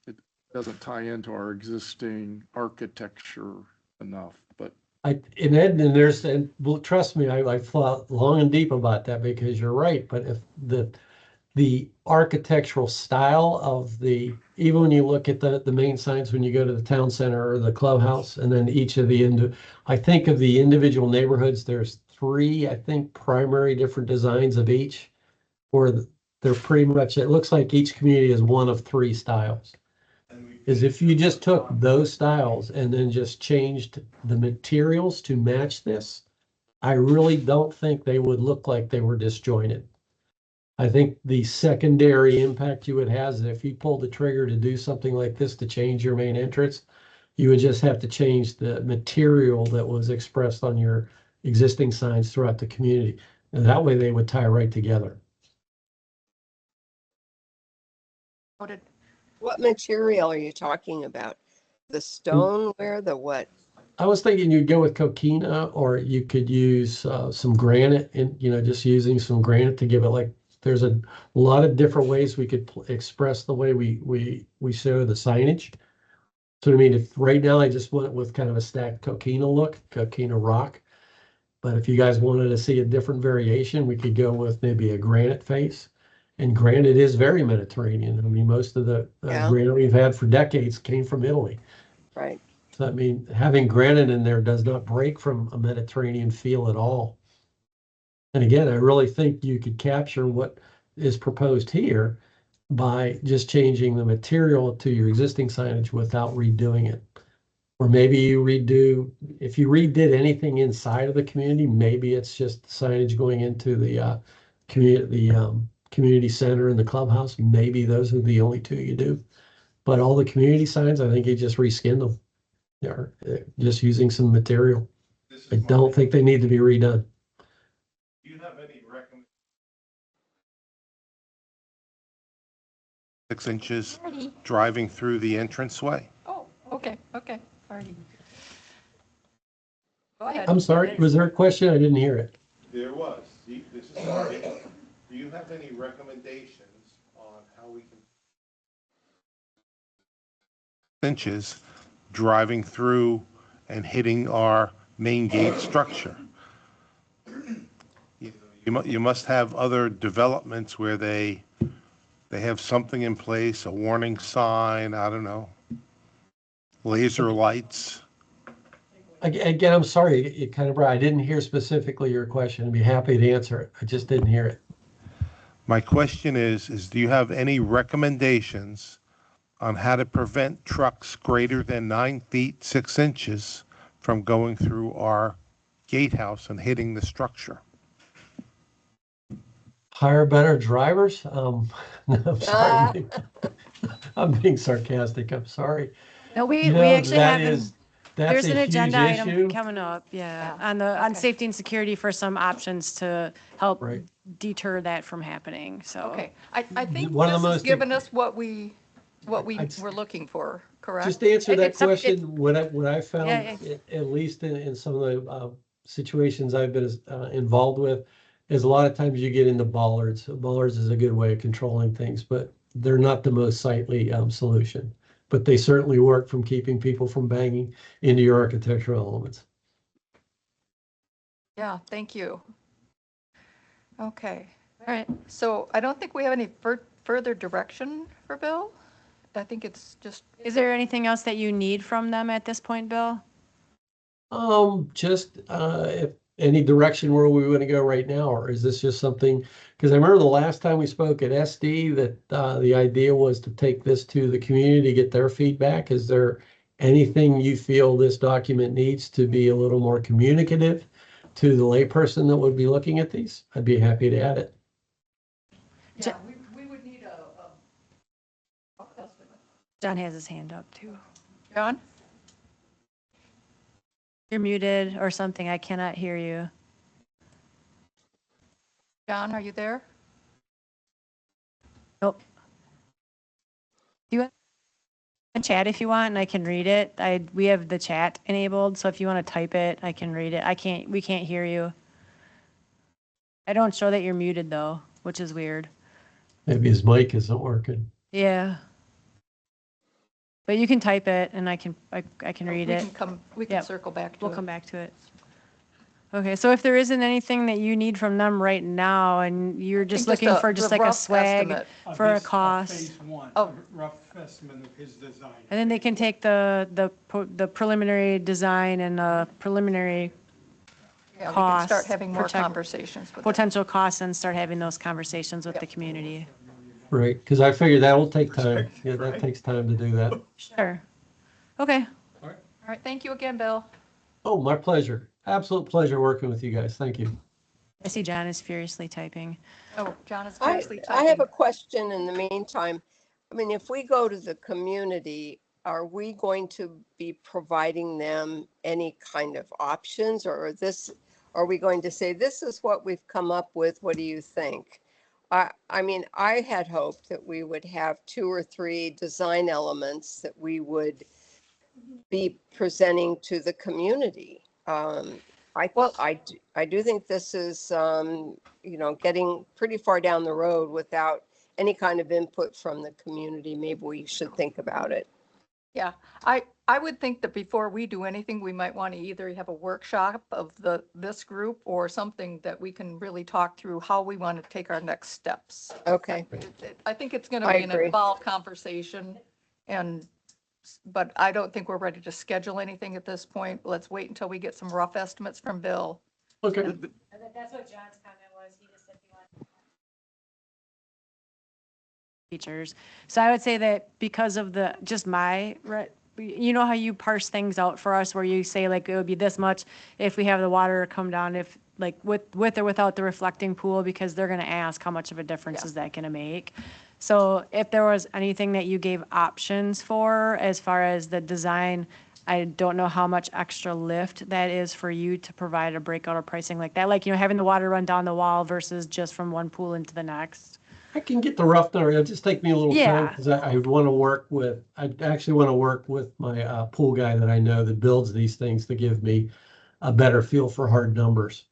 It doesn't tie into our existing architecture enough, but. Well, trust me, I thought long and deep about that because you're right. But if the architectural style of even when you look at the main signs, when you go to the town center or the clubhouse, and then each of I think of the individual neighborhoods, there's 3, I think, primary different designs of each, or they're pretty much, it looks like each community is one of 3 styles. Is if you just took those styles and then just changed the materials to match this, I really don't think they would look like they were disjointed. I think the secondary impact you would have is if you pulled the trigger to do something like this to change your main entrance, you would just have to change the material that was expressed on your existing signs throughout the community. And that way they would tie right together. What material are you talking about? The stoneware, the what? I was thinking you'd go with coquina, or you could use some granite, and just using some granite to give it there's a lot of different ways we could express the way we show the signage. So I mean, if right now I just went with kind of a stacked coquina look, coquina rock. But if you guys wanted to see a different variation, we could go with maybe a granite face. And granite is very Mediterranean. I mean, most of the granite we've had for decades came from Italy. Right. So I mean, having granite in there does not break from a Mediterranean feel at all. And again, I really think you could capture what is proposed here by just changing the material to your existing signage without redoing it. Or maybe if you redid anything inside of the community, maybe it's just signage going into the community center and the clubhouse. Maybe those are the only 2 you do. But all the community signs, I think you just reskin them. They're just using some material. I don't think they need to be redone. Do you have any recommendations? 6 inches driving through the entranceway? Oh, okay, already. Go ahead. I'm sorry, was there a question? I didn't hear it. There was. This is Marty. Do you have any recommendations on how we can inches driving through and hitting our main gate structure? You must have other developments where they have something in place, a warning sign, I don't know, laser lights. Again, I'm sorry, it kind of, I didn't hear specifically your question. I'd be happy to answer it. I just didn't hear it. My question is do you have any recommendations on how to prevent trucks greater than 9 feet 6 inches from going through our gatehouse and hitting the structure. Hire better drivers? No, I'm Ah. sorry. I'm being sarcastic. I'm sorry. No, we You know, actually that have, is, that's there's a an huge agenda item issue. coming up, yeah, Yeah, on okay. safety and security for some options to help Right. deter that from happening, so. Okay, I think One of the this has most- given us what we I'd- were looking for, correct? Just to answer that It's up- question, what I found, Yeah, at least in some of the situations I've been involved with, is a lot of times you get into bollards. Bollards is a good way of controlling things, but they're not the most sightly solution. But they certainly work from keeping people from banging into your architectural elements. Yeah, thank you. Okay, All right, so I don't think we have any further direction for Bill. I think it's just, is there anything else that you need from them at this point, Bill? Just if any direction where we want to go right now, or is this just something? Because I remember the last time we spoke at SD that the idea was to take this to the community to get their feedback. Is there anything you feel this document needs to be a little more communicative to the layperson that would be looking at these? I'd be happy to add it. yeah, we would need a estimate. John has his hand up too. John? You're muted or something, I cannot hear you. John, are you there? Nope. Do you want to chat if you want, and I can read it? We have the chat enabled, so if you want to type it, I can read it. We can't hear you. I don't show that you're muted though, which is weird. Maybe his mic isn't working. Yeah. But you can type it and I can read We it. we can Yep. circle back to We'll it. come back to it. Okay, so if there isn't anything that you need from them right now and you're just think looking for the just like a rough swag estimate for a Of cost. Phase one, Oh. a rough estimate of his design. And then they can take the preliminary design and the preliminary Yeah, we can start costs, having more protect- conversations with them. potential costs and start having those conversations with the community. Right, because I figure that will take time. Yeah, that takes time to do that. Sure. Okay. All right, thank you again, Bill. Oh, my pleasure. Absolute pleasure working with you guys. Thank you. I see John is furiously typing. Oh, John is I fiercely I have a typing. question in the meantime. I mean, if we go to the community, are we going to be providing them any kind of options, or are we going to say, this is what we've come up with, what do you think? I mean, I had hoped that we would have 2 or 3 design elements that we would be presenting to the community. I do think this is, getting pretty far down the road without any kind of input from the community. Maybe we should think about it. Yeah, I would think that before we do anything, we might want to either have a workshop of this group or something that we can really talk through how we want to take our next steps. Okay. I think it's going to I be an agree. involved conversation, but I don't think we're ready to schedule anything at this point. Let's wait until we get some rough estimates from Bill. Okay. That's what John's comment was. He just said he wanted features. So I would say that because of you know how you parse things out for us where you say like it would be this much if we have the water come down, if like with or without the reflecting pool, because they're going to ask how much of a difference is that going to make. So if there was anything that you gave options for as far as the design, I don't know how much extra lift that is for you to provide a breakout or pricing like that. Like, having the water run down the wall versus just from one pool into the next. I can get the rough number. It'll just take me a little time Yeah. because I want to work with, I actually want to work with my pool guy that I know that builds these things to give me a better feel for hard numbers.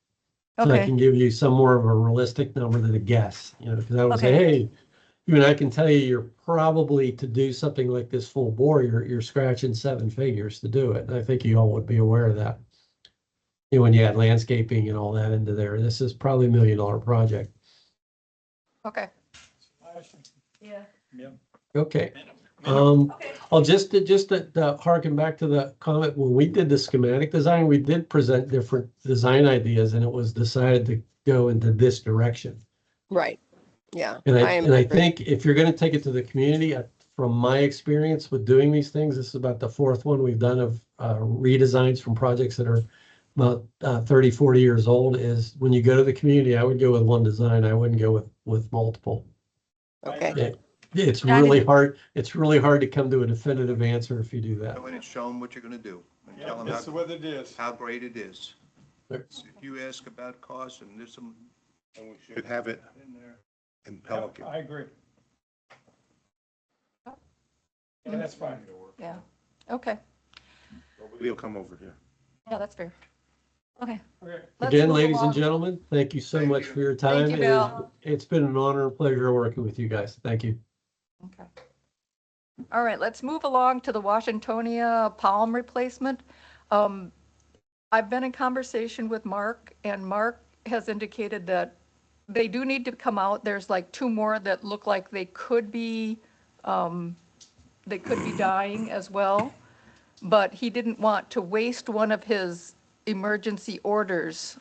So I Okay. can give you some more of a realistic number than a guess, because I would say, hey, I can tell you you're probably to do something like this full bore, you're scratching 7 figures to do it. And I think you all would be aware of that. When you add landscaping and all that into there, this is probably $1 million project. Okay. Yeah. Okay. I'll just to harken back to the comment, when we did the schematic design, we did present different design ideas and it was decided to go into this direction. Right. Yeah. And I remember. think if you're going to take it to the community, from my experience with doing these things, this is about the fourth one we've done of redesigns from projects that are about 30, 40 years old, is when you go to the community, I would go with one design. I wouldn't go with multiple. Okay. It's really hard. It's really hard to come to a definitive answer if you do that. Go in and show them what you're gonna do, and tell them This is what it is. how great it is. There- If you ask about cost, and there's some And we should have it in there. in Pelican. I agree. Yeah, that's fine. Yeah, okay, We'll come over here. yeah, that's fair. Okay. Okay. let's Again, move ladies along. and gentlemen, thank you so Thank much you. for your time. you, Bill. It's been an honor and pleasure working with you guys. Thank you. Okay. All right, let's move along to the Washingtonia palm replacement. I've been in conversation with Mark, and Mark has indicated that they do need to come out. There's like two more that look like they could be dying as well. But he didn't want to waste one of his emergency orders.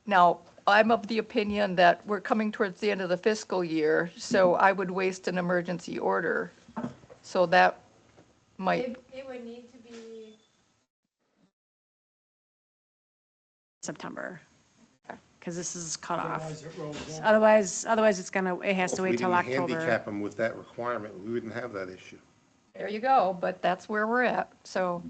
Now, I'm of the opinion that we're coming towards the end of the fiscal year, so I would waste an emergency order. So that might, It would need to be September, because this is cut off. Otherwise it rolls on. Otherwise it has to wait till If we didn't October. handicap them with that requirement, we wouldn't have that issue. there you go, but that's where we're at. So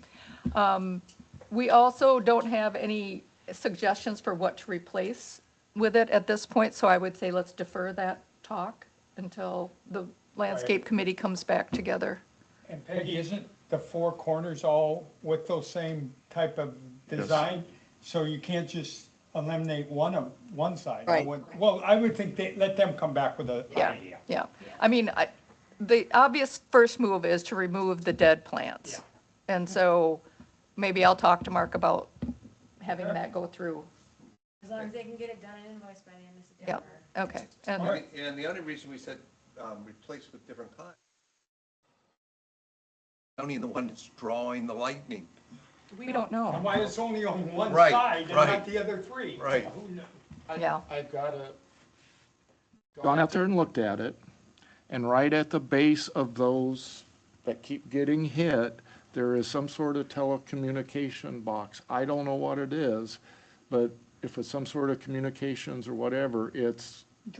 we also don't have any suggestions for what to replace with it at this point, so I would say let's defer that talk until the landscape committee comes back together. And Peggy, isn't the four corners all with those same type of design? So you can't just eliminate one side? Right. Well, I would think let them come back with an Yeah, idea. yeah. I mean, the obvious first move is to remove the dead plants. And so maybe I'll talk to Mark about having that go through. As long as they can get it done and invoiced by the end of Yeah, September. okay. And All right. And the only reason we said, replace with different kinds. Only the one that's drawing the lightning. we don't And know. why it's only on one Right, side and right. not the other three? Right. Who knows? Yeah. I've gone out there and looked at it, and right at the base of those that keep getting hit, there is some sort of telecommunication box. I don't know what it is, but if it's some sort of communications or whatever,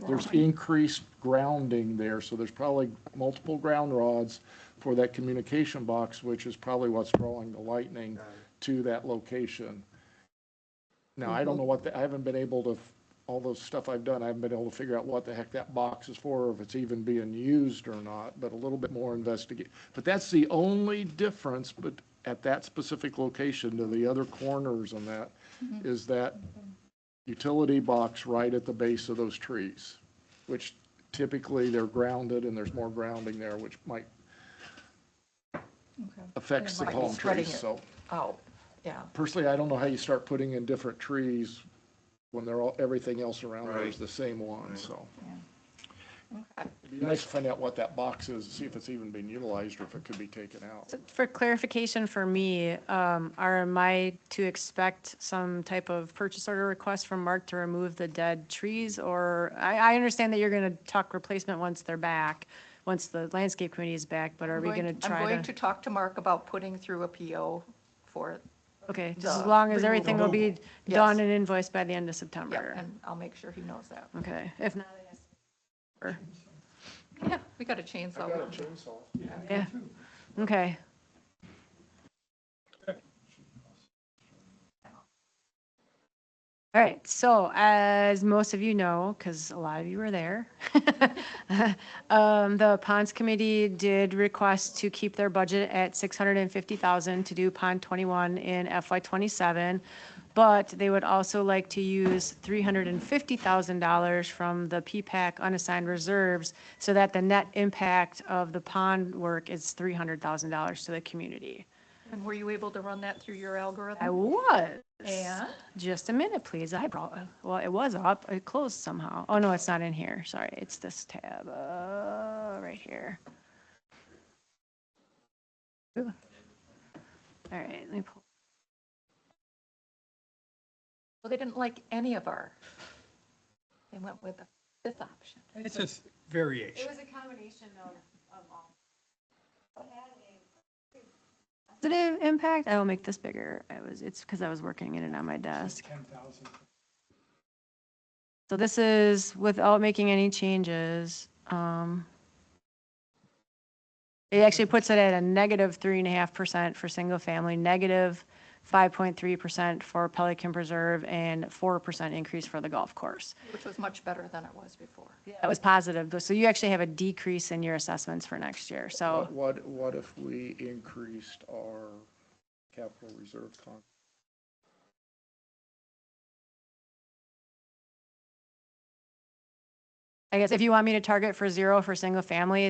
there's increased grounding there, so there's probably multiple ground rods for that communication box, which is probably what's drawing the lightning to that location. Now, I don't know I haven't been able to, all the stuff I've done, I haven't been able to figure out what the heck that box is for, or if it's even being used or not, but a little bit more investigate. But that's the only difference, but at that specific location to the other corners on that, is that utility box right at the base of those trees, which typically they're grounded and there's more grounding there, which might affects the Might be palm spreading trees, it. so. Oh, yeah. Personally, I don't know how you start putting in different trees when they're all, everything else around there is Right. the same one, so. Okay. It'd be nice to find out what that box is, see if it's even being utilized or if it could be taken out. So for clarification for me, am I to expect some type of purchase order request from Mark to remove the dead trees? Or, I understand that you're gonna talk replacement once they're back, once the landscape committee is back, but are we gonna I'm try going to? to talk to Mark about putting through a PO for it. Okay, just as the long as everything will be Yes. done and invoiced by the end of Yeah, September. and I'll make sure he knows that. Okay, if not, I guess. or- Yeah, we got a chainsaw. Yeah, okay. All right, so as most of you know, because a lot of you were there, the ponds committee did request to keep their budget at 650,000 to do pond 21 in FY '27, but they would also like to use $350,000 from the PPAC unassigned reserves so that the net impact of the pond work is $300,000 to the community. And were you able to run that through your I algorithm? was. And? Just a minute, please. Well, it was up. It closed somehow. Oh, no, it's not in here. Sorry. It's this tab, right here. Ooh. All right, let me pull. Well, they didn't like any of our, they went with the fifth option. It's just variation. was a combination of all. Positive impact, I will make this bigger. It's because I was working in it on my desk. 10,000. So this is without making any changes. It actually puts it at a negative 3.5% for single family, negative 5.3% for Pelican Preserve, and 4% increase for the golf course. Which was much better than it was before. That was positive. So you actually have a decrease in your assessments for next year. So What if we increased our capital reserve fund? I guess if you want me to target for 0 for single family,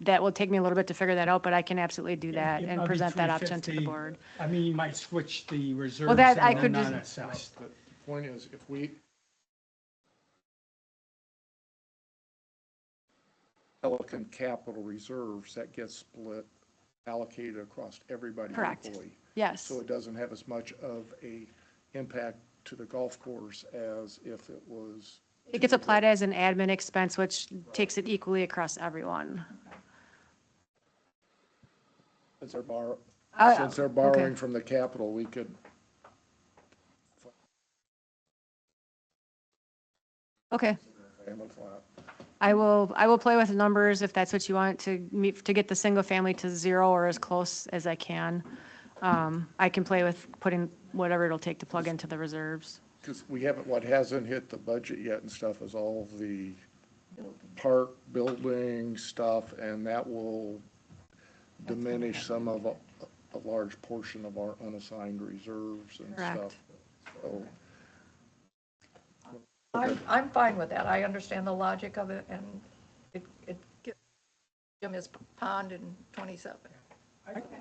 that will take me a little bit to figure that out, but I can absolutely do that It and might be present that option to the 350. board. I mean, you might switch the reserves that I and the could just- non-assessed. The point is, if we Pelican capital reserves, that gets split, allocated across everybody Correct. equally. Yes. So it doesn't have as much of a impact to the golf course as if it was. It gets applied as an admin expense, which takes it equally across everyone. Since they're okay. since they're borrowing from the capital, we could. Okay. Family flat. I will play with the numbers if that's what you want to get the single family to 0 or as close as I can. I can play with putting whatever it'll take to plug into the reserves. Because what hasn't hit the budget yet and stuff is all the park building stuff, and that will diminish some of a large portion of our unassigned reserves and Correct. stuff. So, I'm fine with that. I understand the logic of it, and it gets Jim his pond in 27.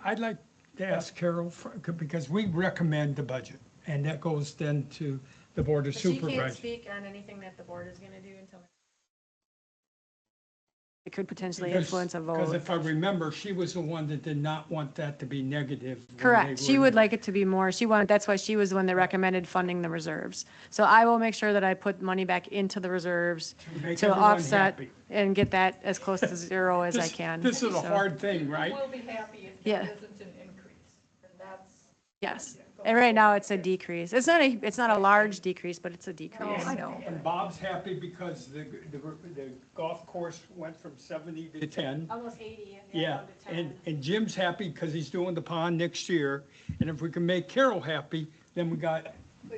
I'd like to ask Carol, because we recommend the budget, and that goes then to the Board of Supervisors. speak on anything that the board is going to do until. It could potentially Because- influence a Because vote. if I remember, she was the one that did not want that to be negative. when Correct. they She were- would like it to be more. That's why she was the one that recommended funding the reserves. So I will make sure that I put money back into the reserves make to everyone offset happy. and get that as close to 0 as I This- can. This is a So, hard thing, right? We'll be happy if Yeah. there isn't an increase, and that's. Yes. And right now it's a decrease. It's not a large decrease, but it's a decrease. I know. And Bob's happy because the golf course went from 70 to 10. Almost 80. Yeah, and Jim's happy because he's doing the pond next year. And if we can make Carol happy, then we got,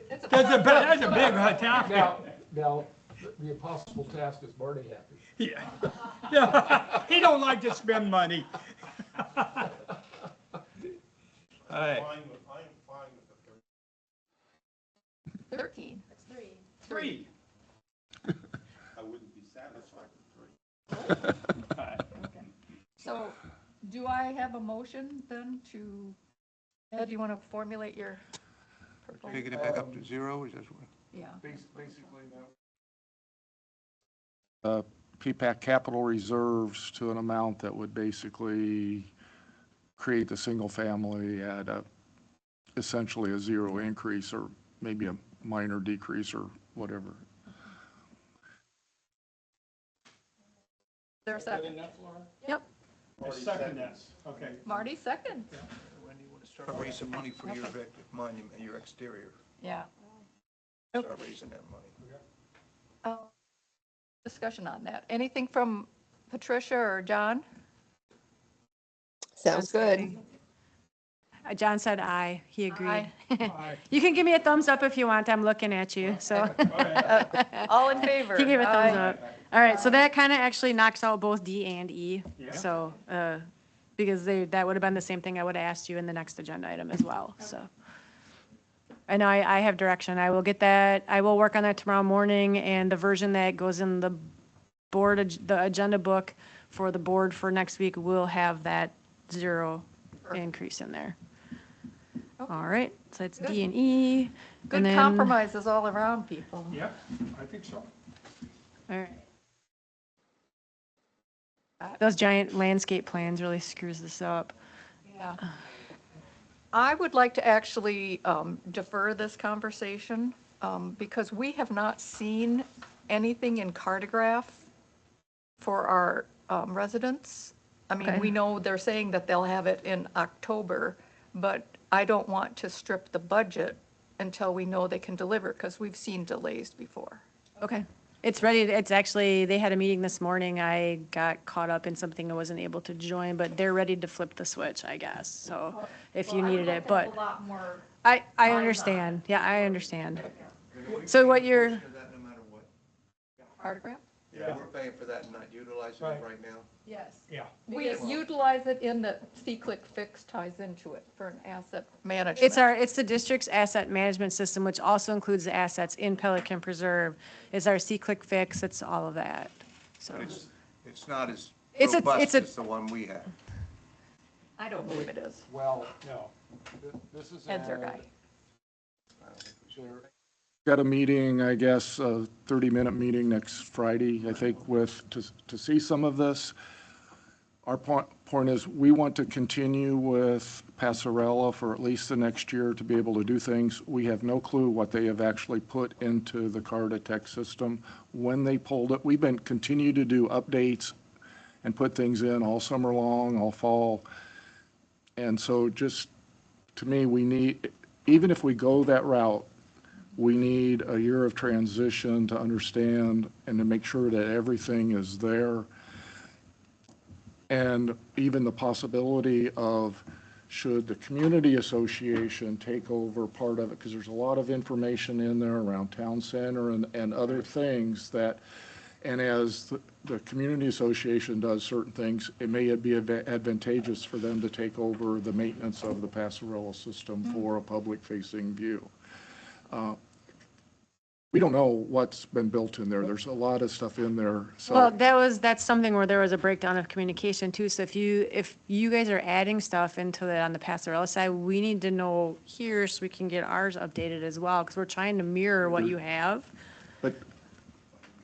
that's a big topic. Now, the impossible task is Marty happy. Yeah. Yeah, he don't like to spend money. All right. I am fine with the 13. It's 3. 3. I wouldn't be satisfied with 3. So do I have a motion then to, Ed, do you want to formulate your proposal? Taking it back up to 0, is that what? Yeah. Basically, PPAC capital reserves to an amount that would basically create the single family at essentially a 0 increase or maybe a minor decrease or whatever. There a second? Yep. I second that. Okay. Marty, second. When do you want to start raising money for your monument, your exterior? Yeah. Start raising that money. Discussion on that. Anything from Patricia or John? Sounds good. John said aye. He agreed. Aye. You can give me a thumbs up if you want. I'm looking at you, so. All in favor? He gave a thumbs Aye. up. All right, so that kind of actually knocks out both D and E. Yeah. So, because that would have been the same thing I would have asked you in the next agenda item as well, so. I know I have direction. I will get that. I will work on that tomorrow morning, and the version that goes in the the agenda book for the board for next week will have that 0 increase in there. All right, so it's D and E. Good and then- compromises all around, people. Yep, I think so. All right. Those giant landscape plans really screws this up. Yeah. I would like to actually defer this conversation because we have not seen anything in cartograph for our residents I mean, Okay. we know they're saying that they'll have it in October, but I don't want to strip the budget until we know they can deliver, because we've seen delays before. Okay. It's ready, it's actually, they had a meeting this morning. I got caught up in something I wasn't able to join, but they're ready to flip the switch, I guess, so if you needed it, but I understand. Yeah, I understand. So what you're, Portion of that no matter what. Autograph? Yeah, we're paying for that and not utilizing it right now. Yes. Yeah. We utilize it in the C-Click Fix ties into it for an asset management. it's the district's asset management system, which also includes the assets in Pelican Preserve. It's our C-Click Fix, it's all of that, so. It's not as It's a- robust it's a- as the one we have. I don't believe it is. Well, No. this is. Ed's our guy. Got a meeting, I guess, a 30-minute meeting next Friday, I think, to see some of this. Our point is, we want to continue with Passarella for at least the next year to be able to do things. We have no clue what they have actually put into the Cardatech system. When they pulled it, we've been continue to do updates and put things in all summer long, all fall. And so just, to me, we need, even if we go that route, we need a year of transition to understand and to make sure that everything is there. And even the possibility of, should the community association take over part of it, because there's a lot of information in there around town center and other things that, and as the community association does certain things, it may be advantageous for them to take over the maintenance of the Passarella system for a public-facing view. We don't know what's been built in there. There's a lot of stuff in there, so. Well, that's something where there was a breakdown of communication too. So if you guys are adding stuff into on the Passarella side, we need to know here so we can get ours updated as well, because we're trying to mirror what you have. But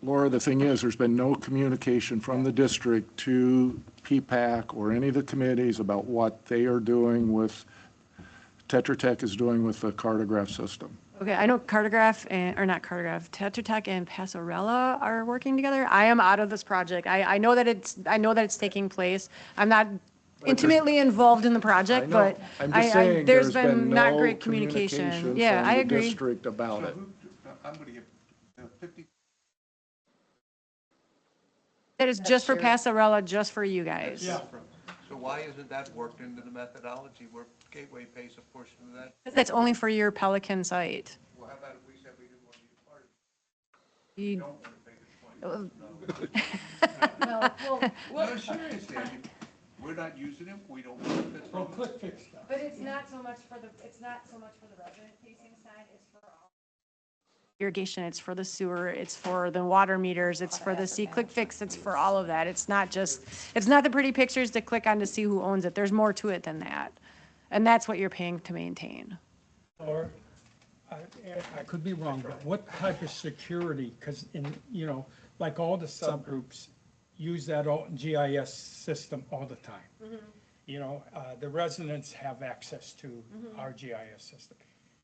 Laura, the thing is, there's been no communication from the district to PPAC or any of the committees about what they are doing with, Tetra Tech is doing with the cartograph system. Okay, I know Tetra Tech and Passarella are working together. I am out of this project. I know that it's taking place. I'm not intimately involved in the project, but I'm just saying, there's been not no great communication. communication Yeah, I from the agree. district about it. I'm going to give 50. That is just for Passarella, just for you guys. Yeah. So why isn't that worked into the methodology where Gateway pays a portion of that? That's only for your Pelican site. Well, how about if we said we didn't want to be a part of it? You- Don't want to pay the 20. No, seriously, I mean, we're not using it, we don't benefit Well, from it. click fix stuff. But it's not so much for the resident facing side, it's for all. Irrigation, it's for the sewer, it's for the water meters, it's for the C-Click Fix, it's for all of that. It's not the pretty pictures to click on to see who owns it. There's more to it than that. And that's what you're paying to maintain. Or, I could be wrong, but what type of security, because like all the subgroups use that GIS system all the time. The residents have access to our GIS system.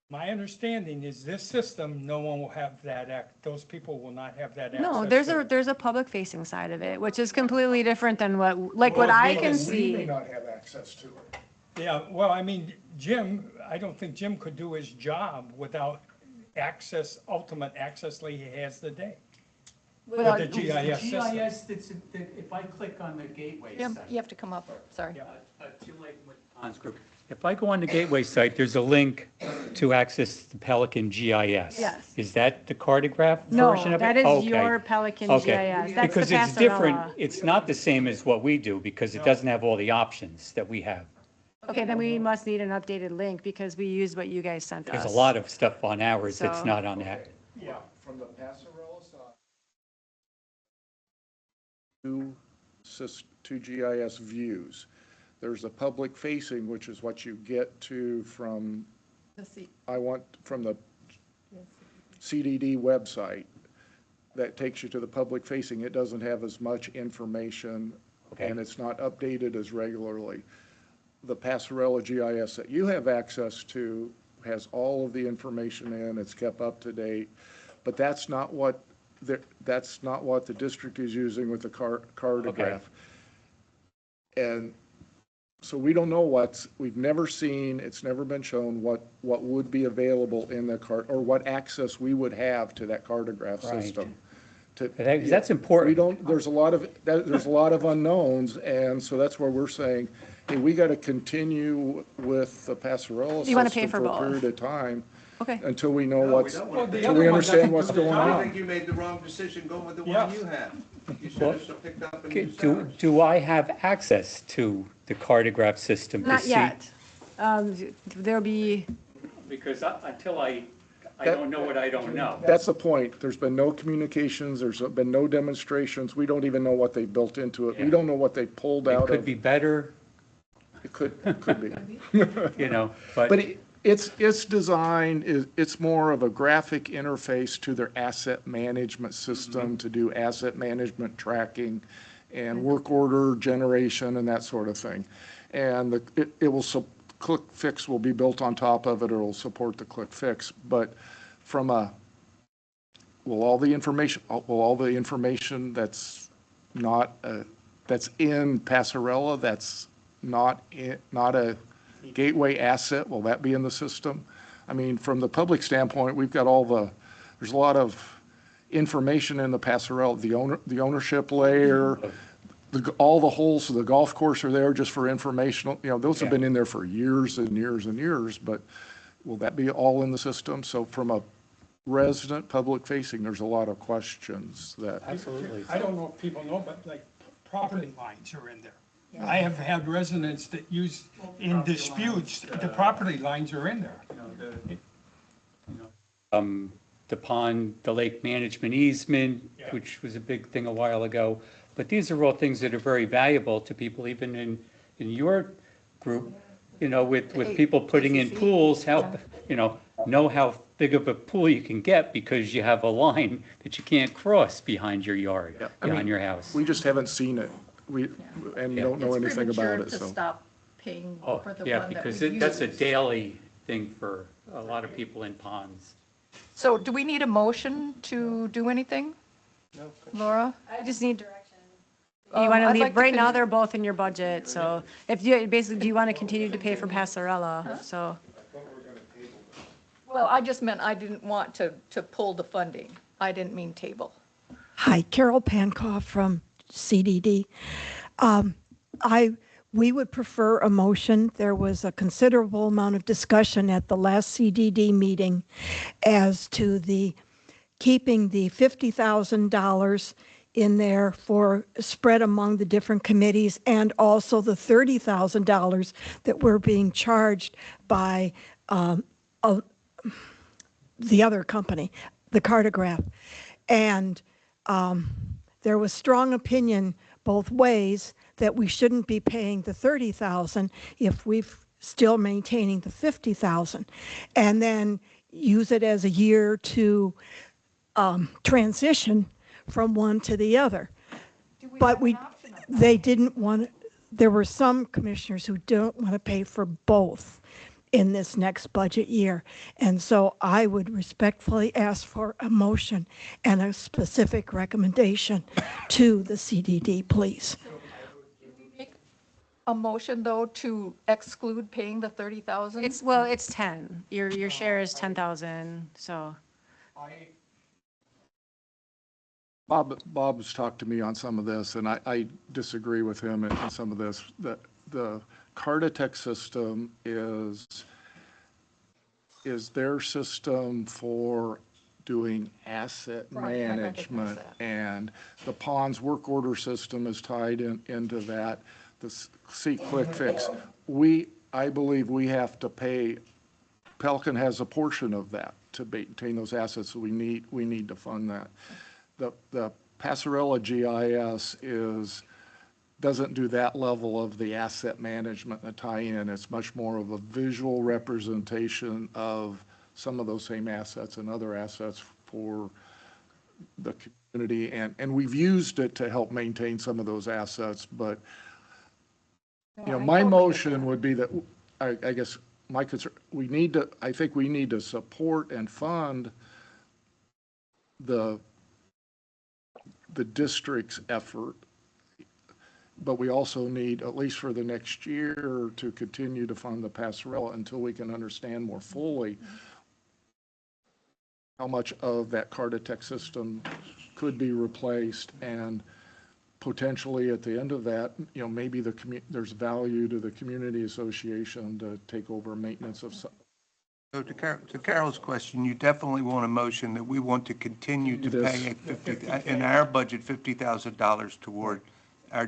My understanding is this system, no one will have that, those people will not have that access. No, to. there's a public facing side of it, which is completely different than what I can We may see. not have access to it. Yeah, well, I mean, I don't think Jim could do his job without ultimate access like he has today. With the GIS system. GIS, if I click on the Gateway Jim, site. you have to come up, sorry. Jim Layton with Ponds Group. If I go on the Gateway site, there's a link to access the Pelican GIS. Yes. Is that the cartograph No, version of it? that is Okay. your Pelican Okay. GIS. That's the Because it's different, Passarella. it's not the same as what we do, because it doesn't have all the options that we have. Okay, then we must need an updated link because we used what you guys sent us. There's a lot of stuff on ours that's So- not on that. Yeah. From the Passarella side, two GIS views. There's a public facing, which is what you get to from, from the CDD website that takes you to the public facing. It doesn't have as much information Okay. and it's not updated as regularly. The Passarella GIS that you have access to has all of the information in, it's kept up to date, but that's not what the district is using with the cartograph. And so we don't know we've never seen, it's never been shown what would be available in the cart, or what access we would have to that cartograph Right. system. That's important. We don't, there's a lot of unknowns, and so that's where we're saying, hey, we got to continue with the Passarella Do you wanna pay system for for a both? period of time Okay. until we know No, we what's, don't wanna pay until for we it. understand what's going I on. think you made the wrong decision going with the Yeah. one you have. You should have picked up and used Do, ours. do I have access to the cartograph system to Not see? yet. There'll be, Because until I That- don't know what I don't know. That's the point. There's been no communications, there's been no demonstrations, we don't even know what they built into it. We Yeah. don't know what they pulled It out could of. be better, It could be. you know, But but its design is, it's more of a graphic interface to their asset management system to do asset management tracking and work order generation and that sort of thing. And it will, Click Fix will be built on top of it, or it'll support the Click Fix. But from will all the information that's not, that's in Passarella, that's not a gateway asset, will that be in the system? I mean, from the public standpoint, we've got there's a lot of information in the Passarella, the ownership layer, all the holes of the golf course are there just for informational, those have been in there for years and years and years, but will that be all in the system? So from a resident, public facing, there's a lot of questions that. absolutely. I don't know if people know, but like property lines are in there. I have had residents that use, in disputes, the property lines are in there. The pond, the lake management easement, which was a big thing a while ago. But these are all things that are very valuable to people, even in your group, with people putting in pools, know how big of a pool you can get because you have a line that you can't cross behind your yard, behind your house. We just haven't seen it. And don't know anything about it, It's premature to so. stop paying Oh, for the yeah, one that because we that's a use. daily thing for a lot of people in ponds. So do we need a motion to do anything? Laura? I just need direction. Um, You want to I'd leave, like to right now, con- they're both in your budget, so if you, basically, do you want to continue to pay for Passarella? So, Well, I just meant I didn't want to pull the funding. I didn't mean table. Hi, Carol Pankoff from CDD. We would prefer a motion. There was a considerable amount of discussion at the last CDD meeting as to keeping the $50,000 in there for spread among the different committees, and also the $30,000 that were being charged by the other company, the Cartograph. And there was strong opinion both ways that we shouldn't be paying the $30,000 if we're still maintaining the $50,000, and then use it as a year to transition from one to the other. But they didn't want, there were some commissioners who don't want to pay for both in this next budget year. And so I would respectfully ask for a motion and a specific recommendation to the CDD, please. A motion, though, to exclude paying the 30,000? it's 10. Your share is 10,000, so. Bob's talked to me on some of this, and I disagree with him in some of this. The Cartotech system is their system for doing asset Right, I recognize management. that. And the pond's work order system is tied into that. The Click Fix. I believe we have to pay, Pelican has a portion of that to maintain those assets, so we need to fund that. The Passarella GIS doesn't do that level of the asset management and the tie-in. It's much more of a visual representation of some of those same assets and other assets for the community. And we've used it to help maintain some of those assets, but my motion would be that, I guess, my concern, I think we need to support and fund the district's effort But we also need, at least for the next year, to continue to fund the Passarella until we can understand more fully how much of that Cartotech system could be replaced, and potentially at the end of that, maybe there's value to the community association to take over maintenance of some. So to Carol's question, you definitely want a motion that we want to continue to pay in our budget, $50,000 toward our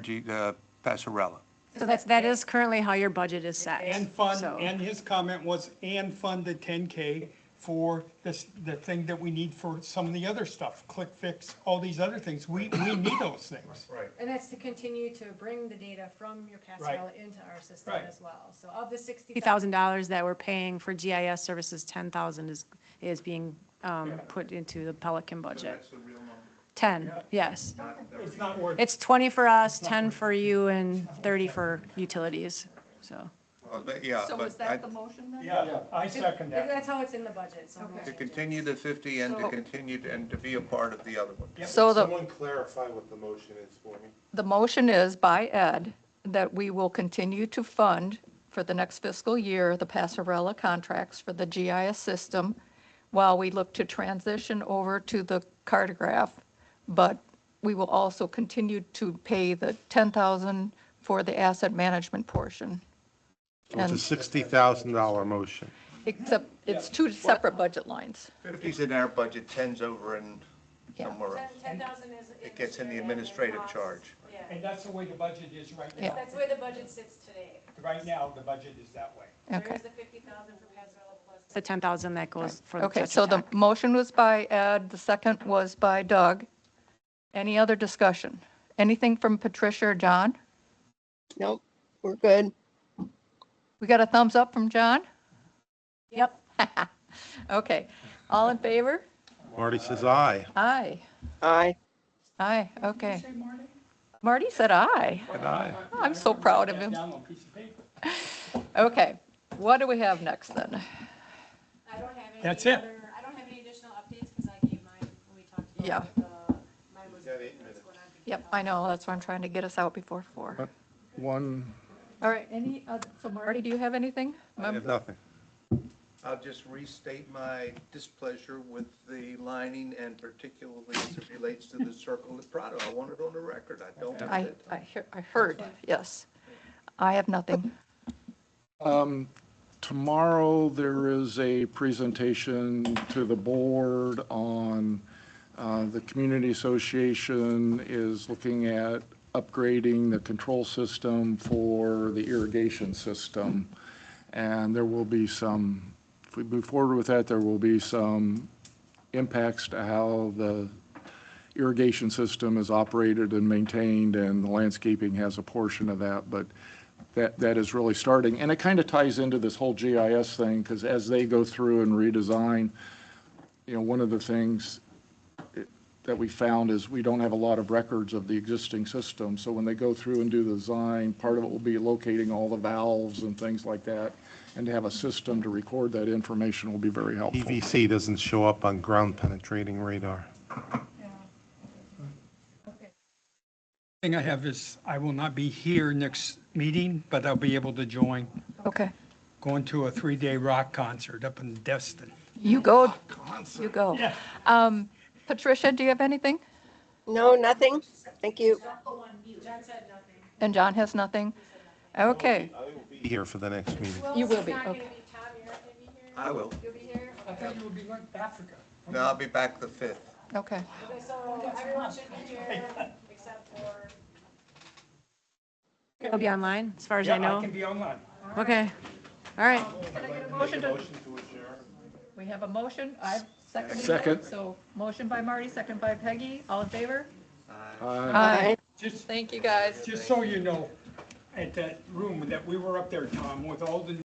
Passarella. So that is currently how your budget is set. And fund, So- and his comment was, and fund the 10K for this, the thing that we need for some of the other stuff, Click Fix, all these other things. We need those things. Right. And that's to continue to bring the data from your Passarella into our system Right. as well. So of the $60,000 that we're paying for GIS services, 10,000 is being put into the Pelican budget. That's the real number. 10, yes. It's not worth. It's 20 for us, 10 for you, and 30 for utilities, so. Yeah, So is but that the motion then? Yeah, I second that. That's how it's in the budget, so. to continue the 50 and to So- continue and to be a part of the other one. So the, Someone clarify what the motion is for me. the motion is by Ed that we will continue to fund for the next fiscal year the Passarella contracts for the GIS system while we look to transition over to the cartograph. But we will also continue to pay the 10,000 for the asset management portion. So it's a $60,000 motion. Except it's two separate budget lines. 50's in our budget, 10's over in Yeah. somewhere else. 10,000 is. It gets in the administrative charge. And that's the way the budget is right now. Yeah. That's the way the budget sits today. Right now, the budget is that way. Okay. the 50,000 for Passarella plus. The 10,000 that goes for the Okay, Tetra so the Tech. motion was by Ed, the second was by Doug. Any other discussion? Anything from Patricia or John? Nope, we're good. We got a thumbs up from John? Yep. Okay, all in favor? Marty says aye. Aye. Aye. Aye, okay. Marty said aye. And aye. I'm so proud of him. Down on a piece of paper. Okay, what do we have next then? I don't have any That's it. other, I don't have any additional updates because I gave mine when we talked about. Yeah. Mine was what's going on. Yep, I know, that's why I'm trying to get us out before 4. One, All right, any, so Marty, do you have anything? I have nothing. I'll just restate my displeasure with the lining and particularly as it relates to the circle at Prado. I want it on the record. I don't want it. I heard, yes. I have nothing. tomorrow, there is a presentation to the board on, the community association is looking at upgrading the control system for the irrigation system. And there will be some, if we move forward with that, there will be some impacts to how the irrigation system is operated and maintained, and the landscaping has a portion of that, but that is really starting. And it kind of ties into this whole GIS thing, because as they go through and redesign, one of the things that we found is we don't have a lot of records of the existing system. So when they go through and do the design, part of it will be locating all the valves and things like that. And to have a system to record that information will be very helpful. EVC doesn't show up on ground penetrating radar. Thing I have is, I will not be here next meeting, but I'll be able to join, Okay, going to a 3-day rock concert up in Destin. you go, you go. Yeah. Patricia, do you have anything? No, nothing? Thank you. And John has nothing? Okay, I will be here for the next meeting. you will be, okay. I will. I thought you would be going to Africa. No, I'll be back the 5th. Okay, So everyone should be here except for. It'll be online, as far as I Yeah, I know. can be online. Okay, all right. motion to. We have a motion, I've seconded it. Second. So motion by Marty, second by Peggy, all in favor? Aye. Just, Thank you, guys. just so you know, at that room that we were up there, Tom, with all the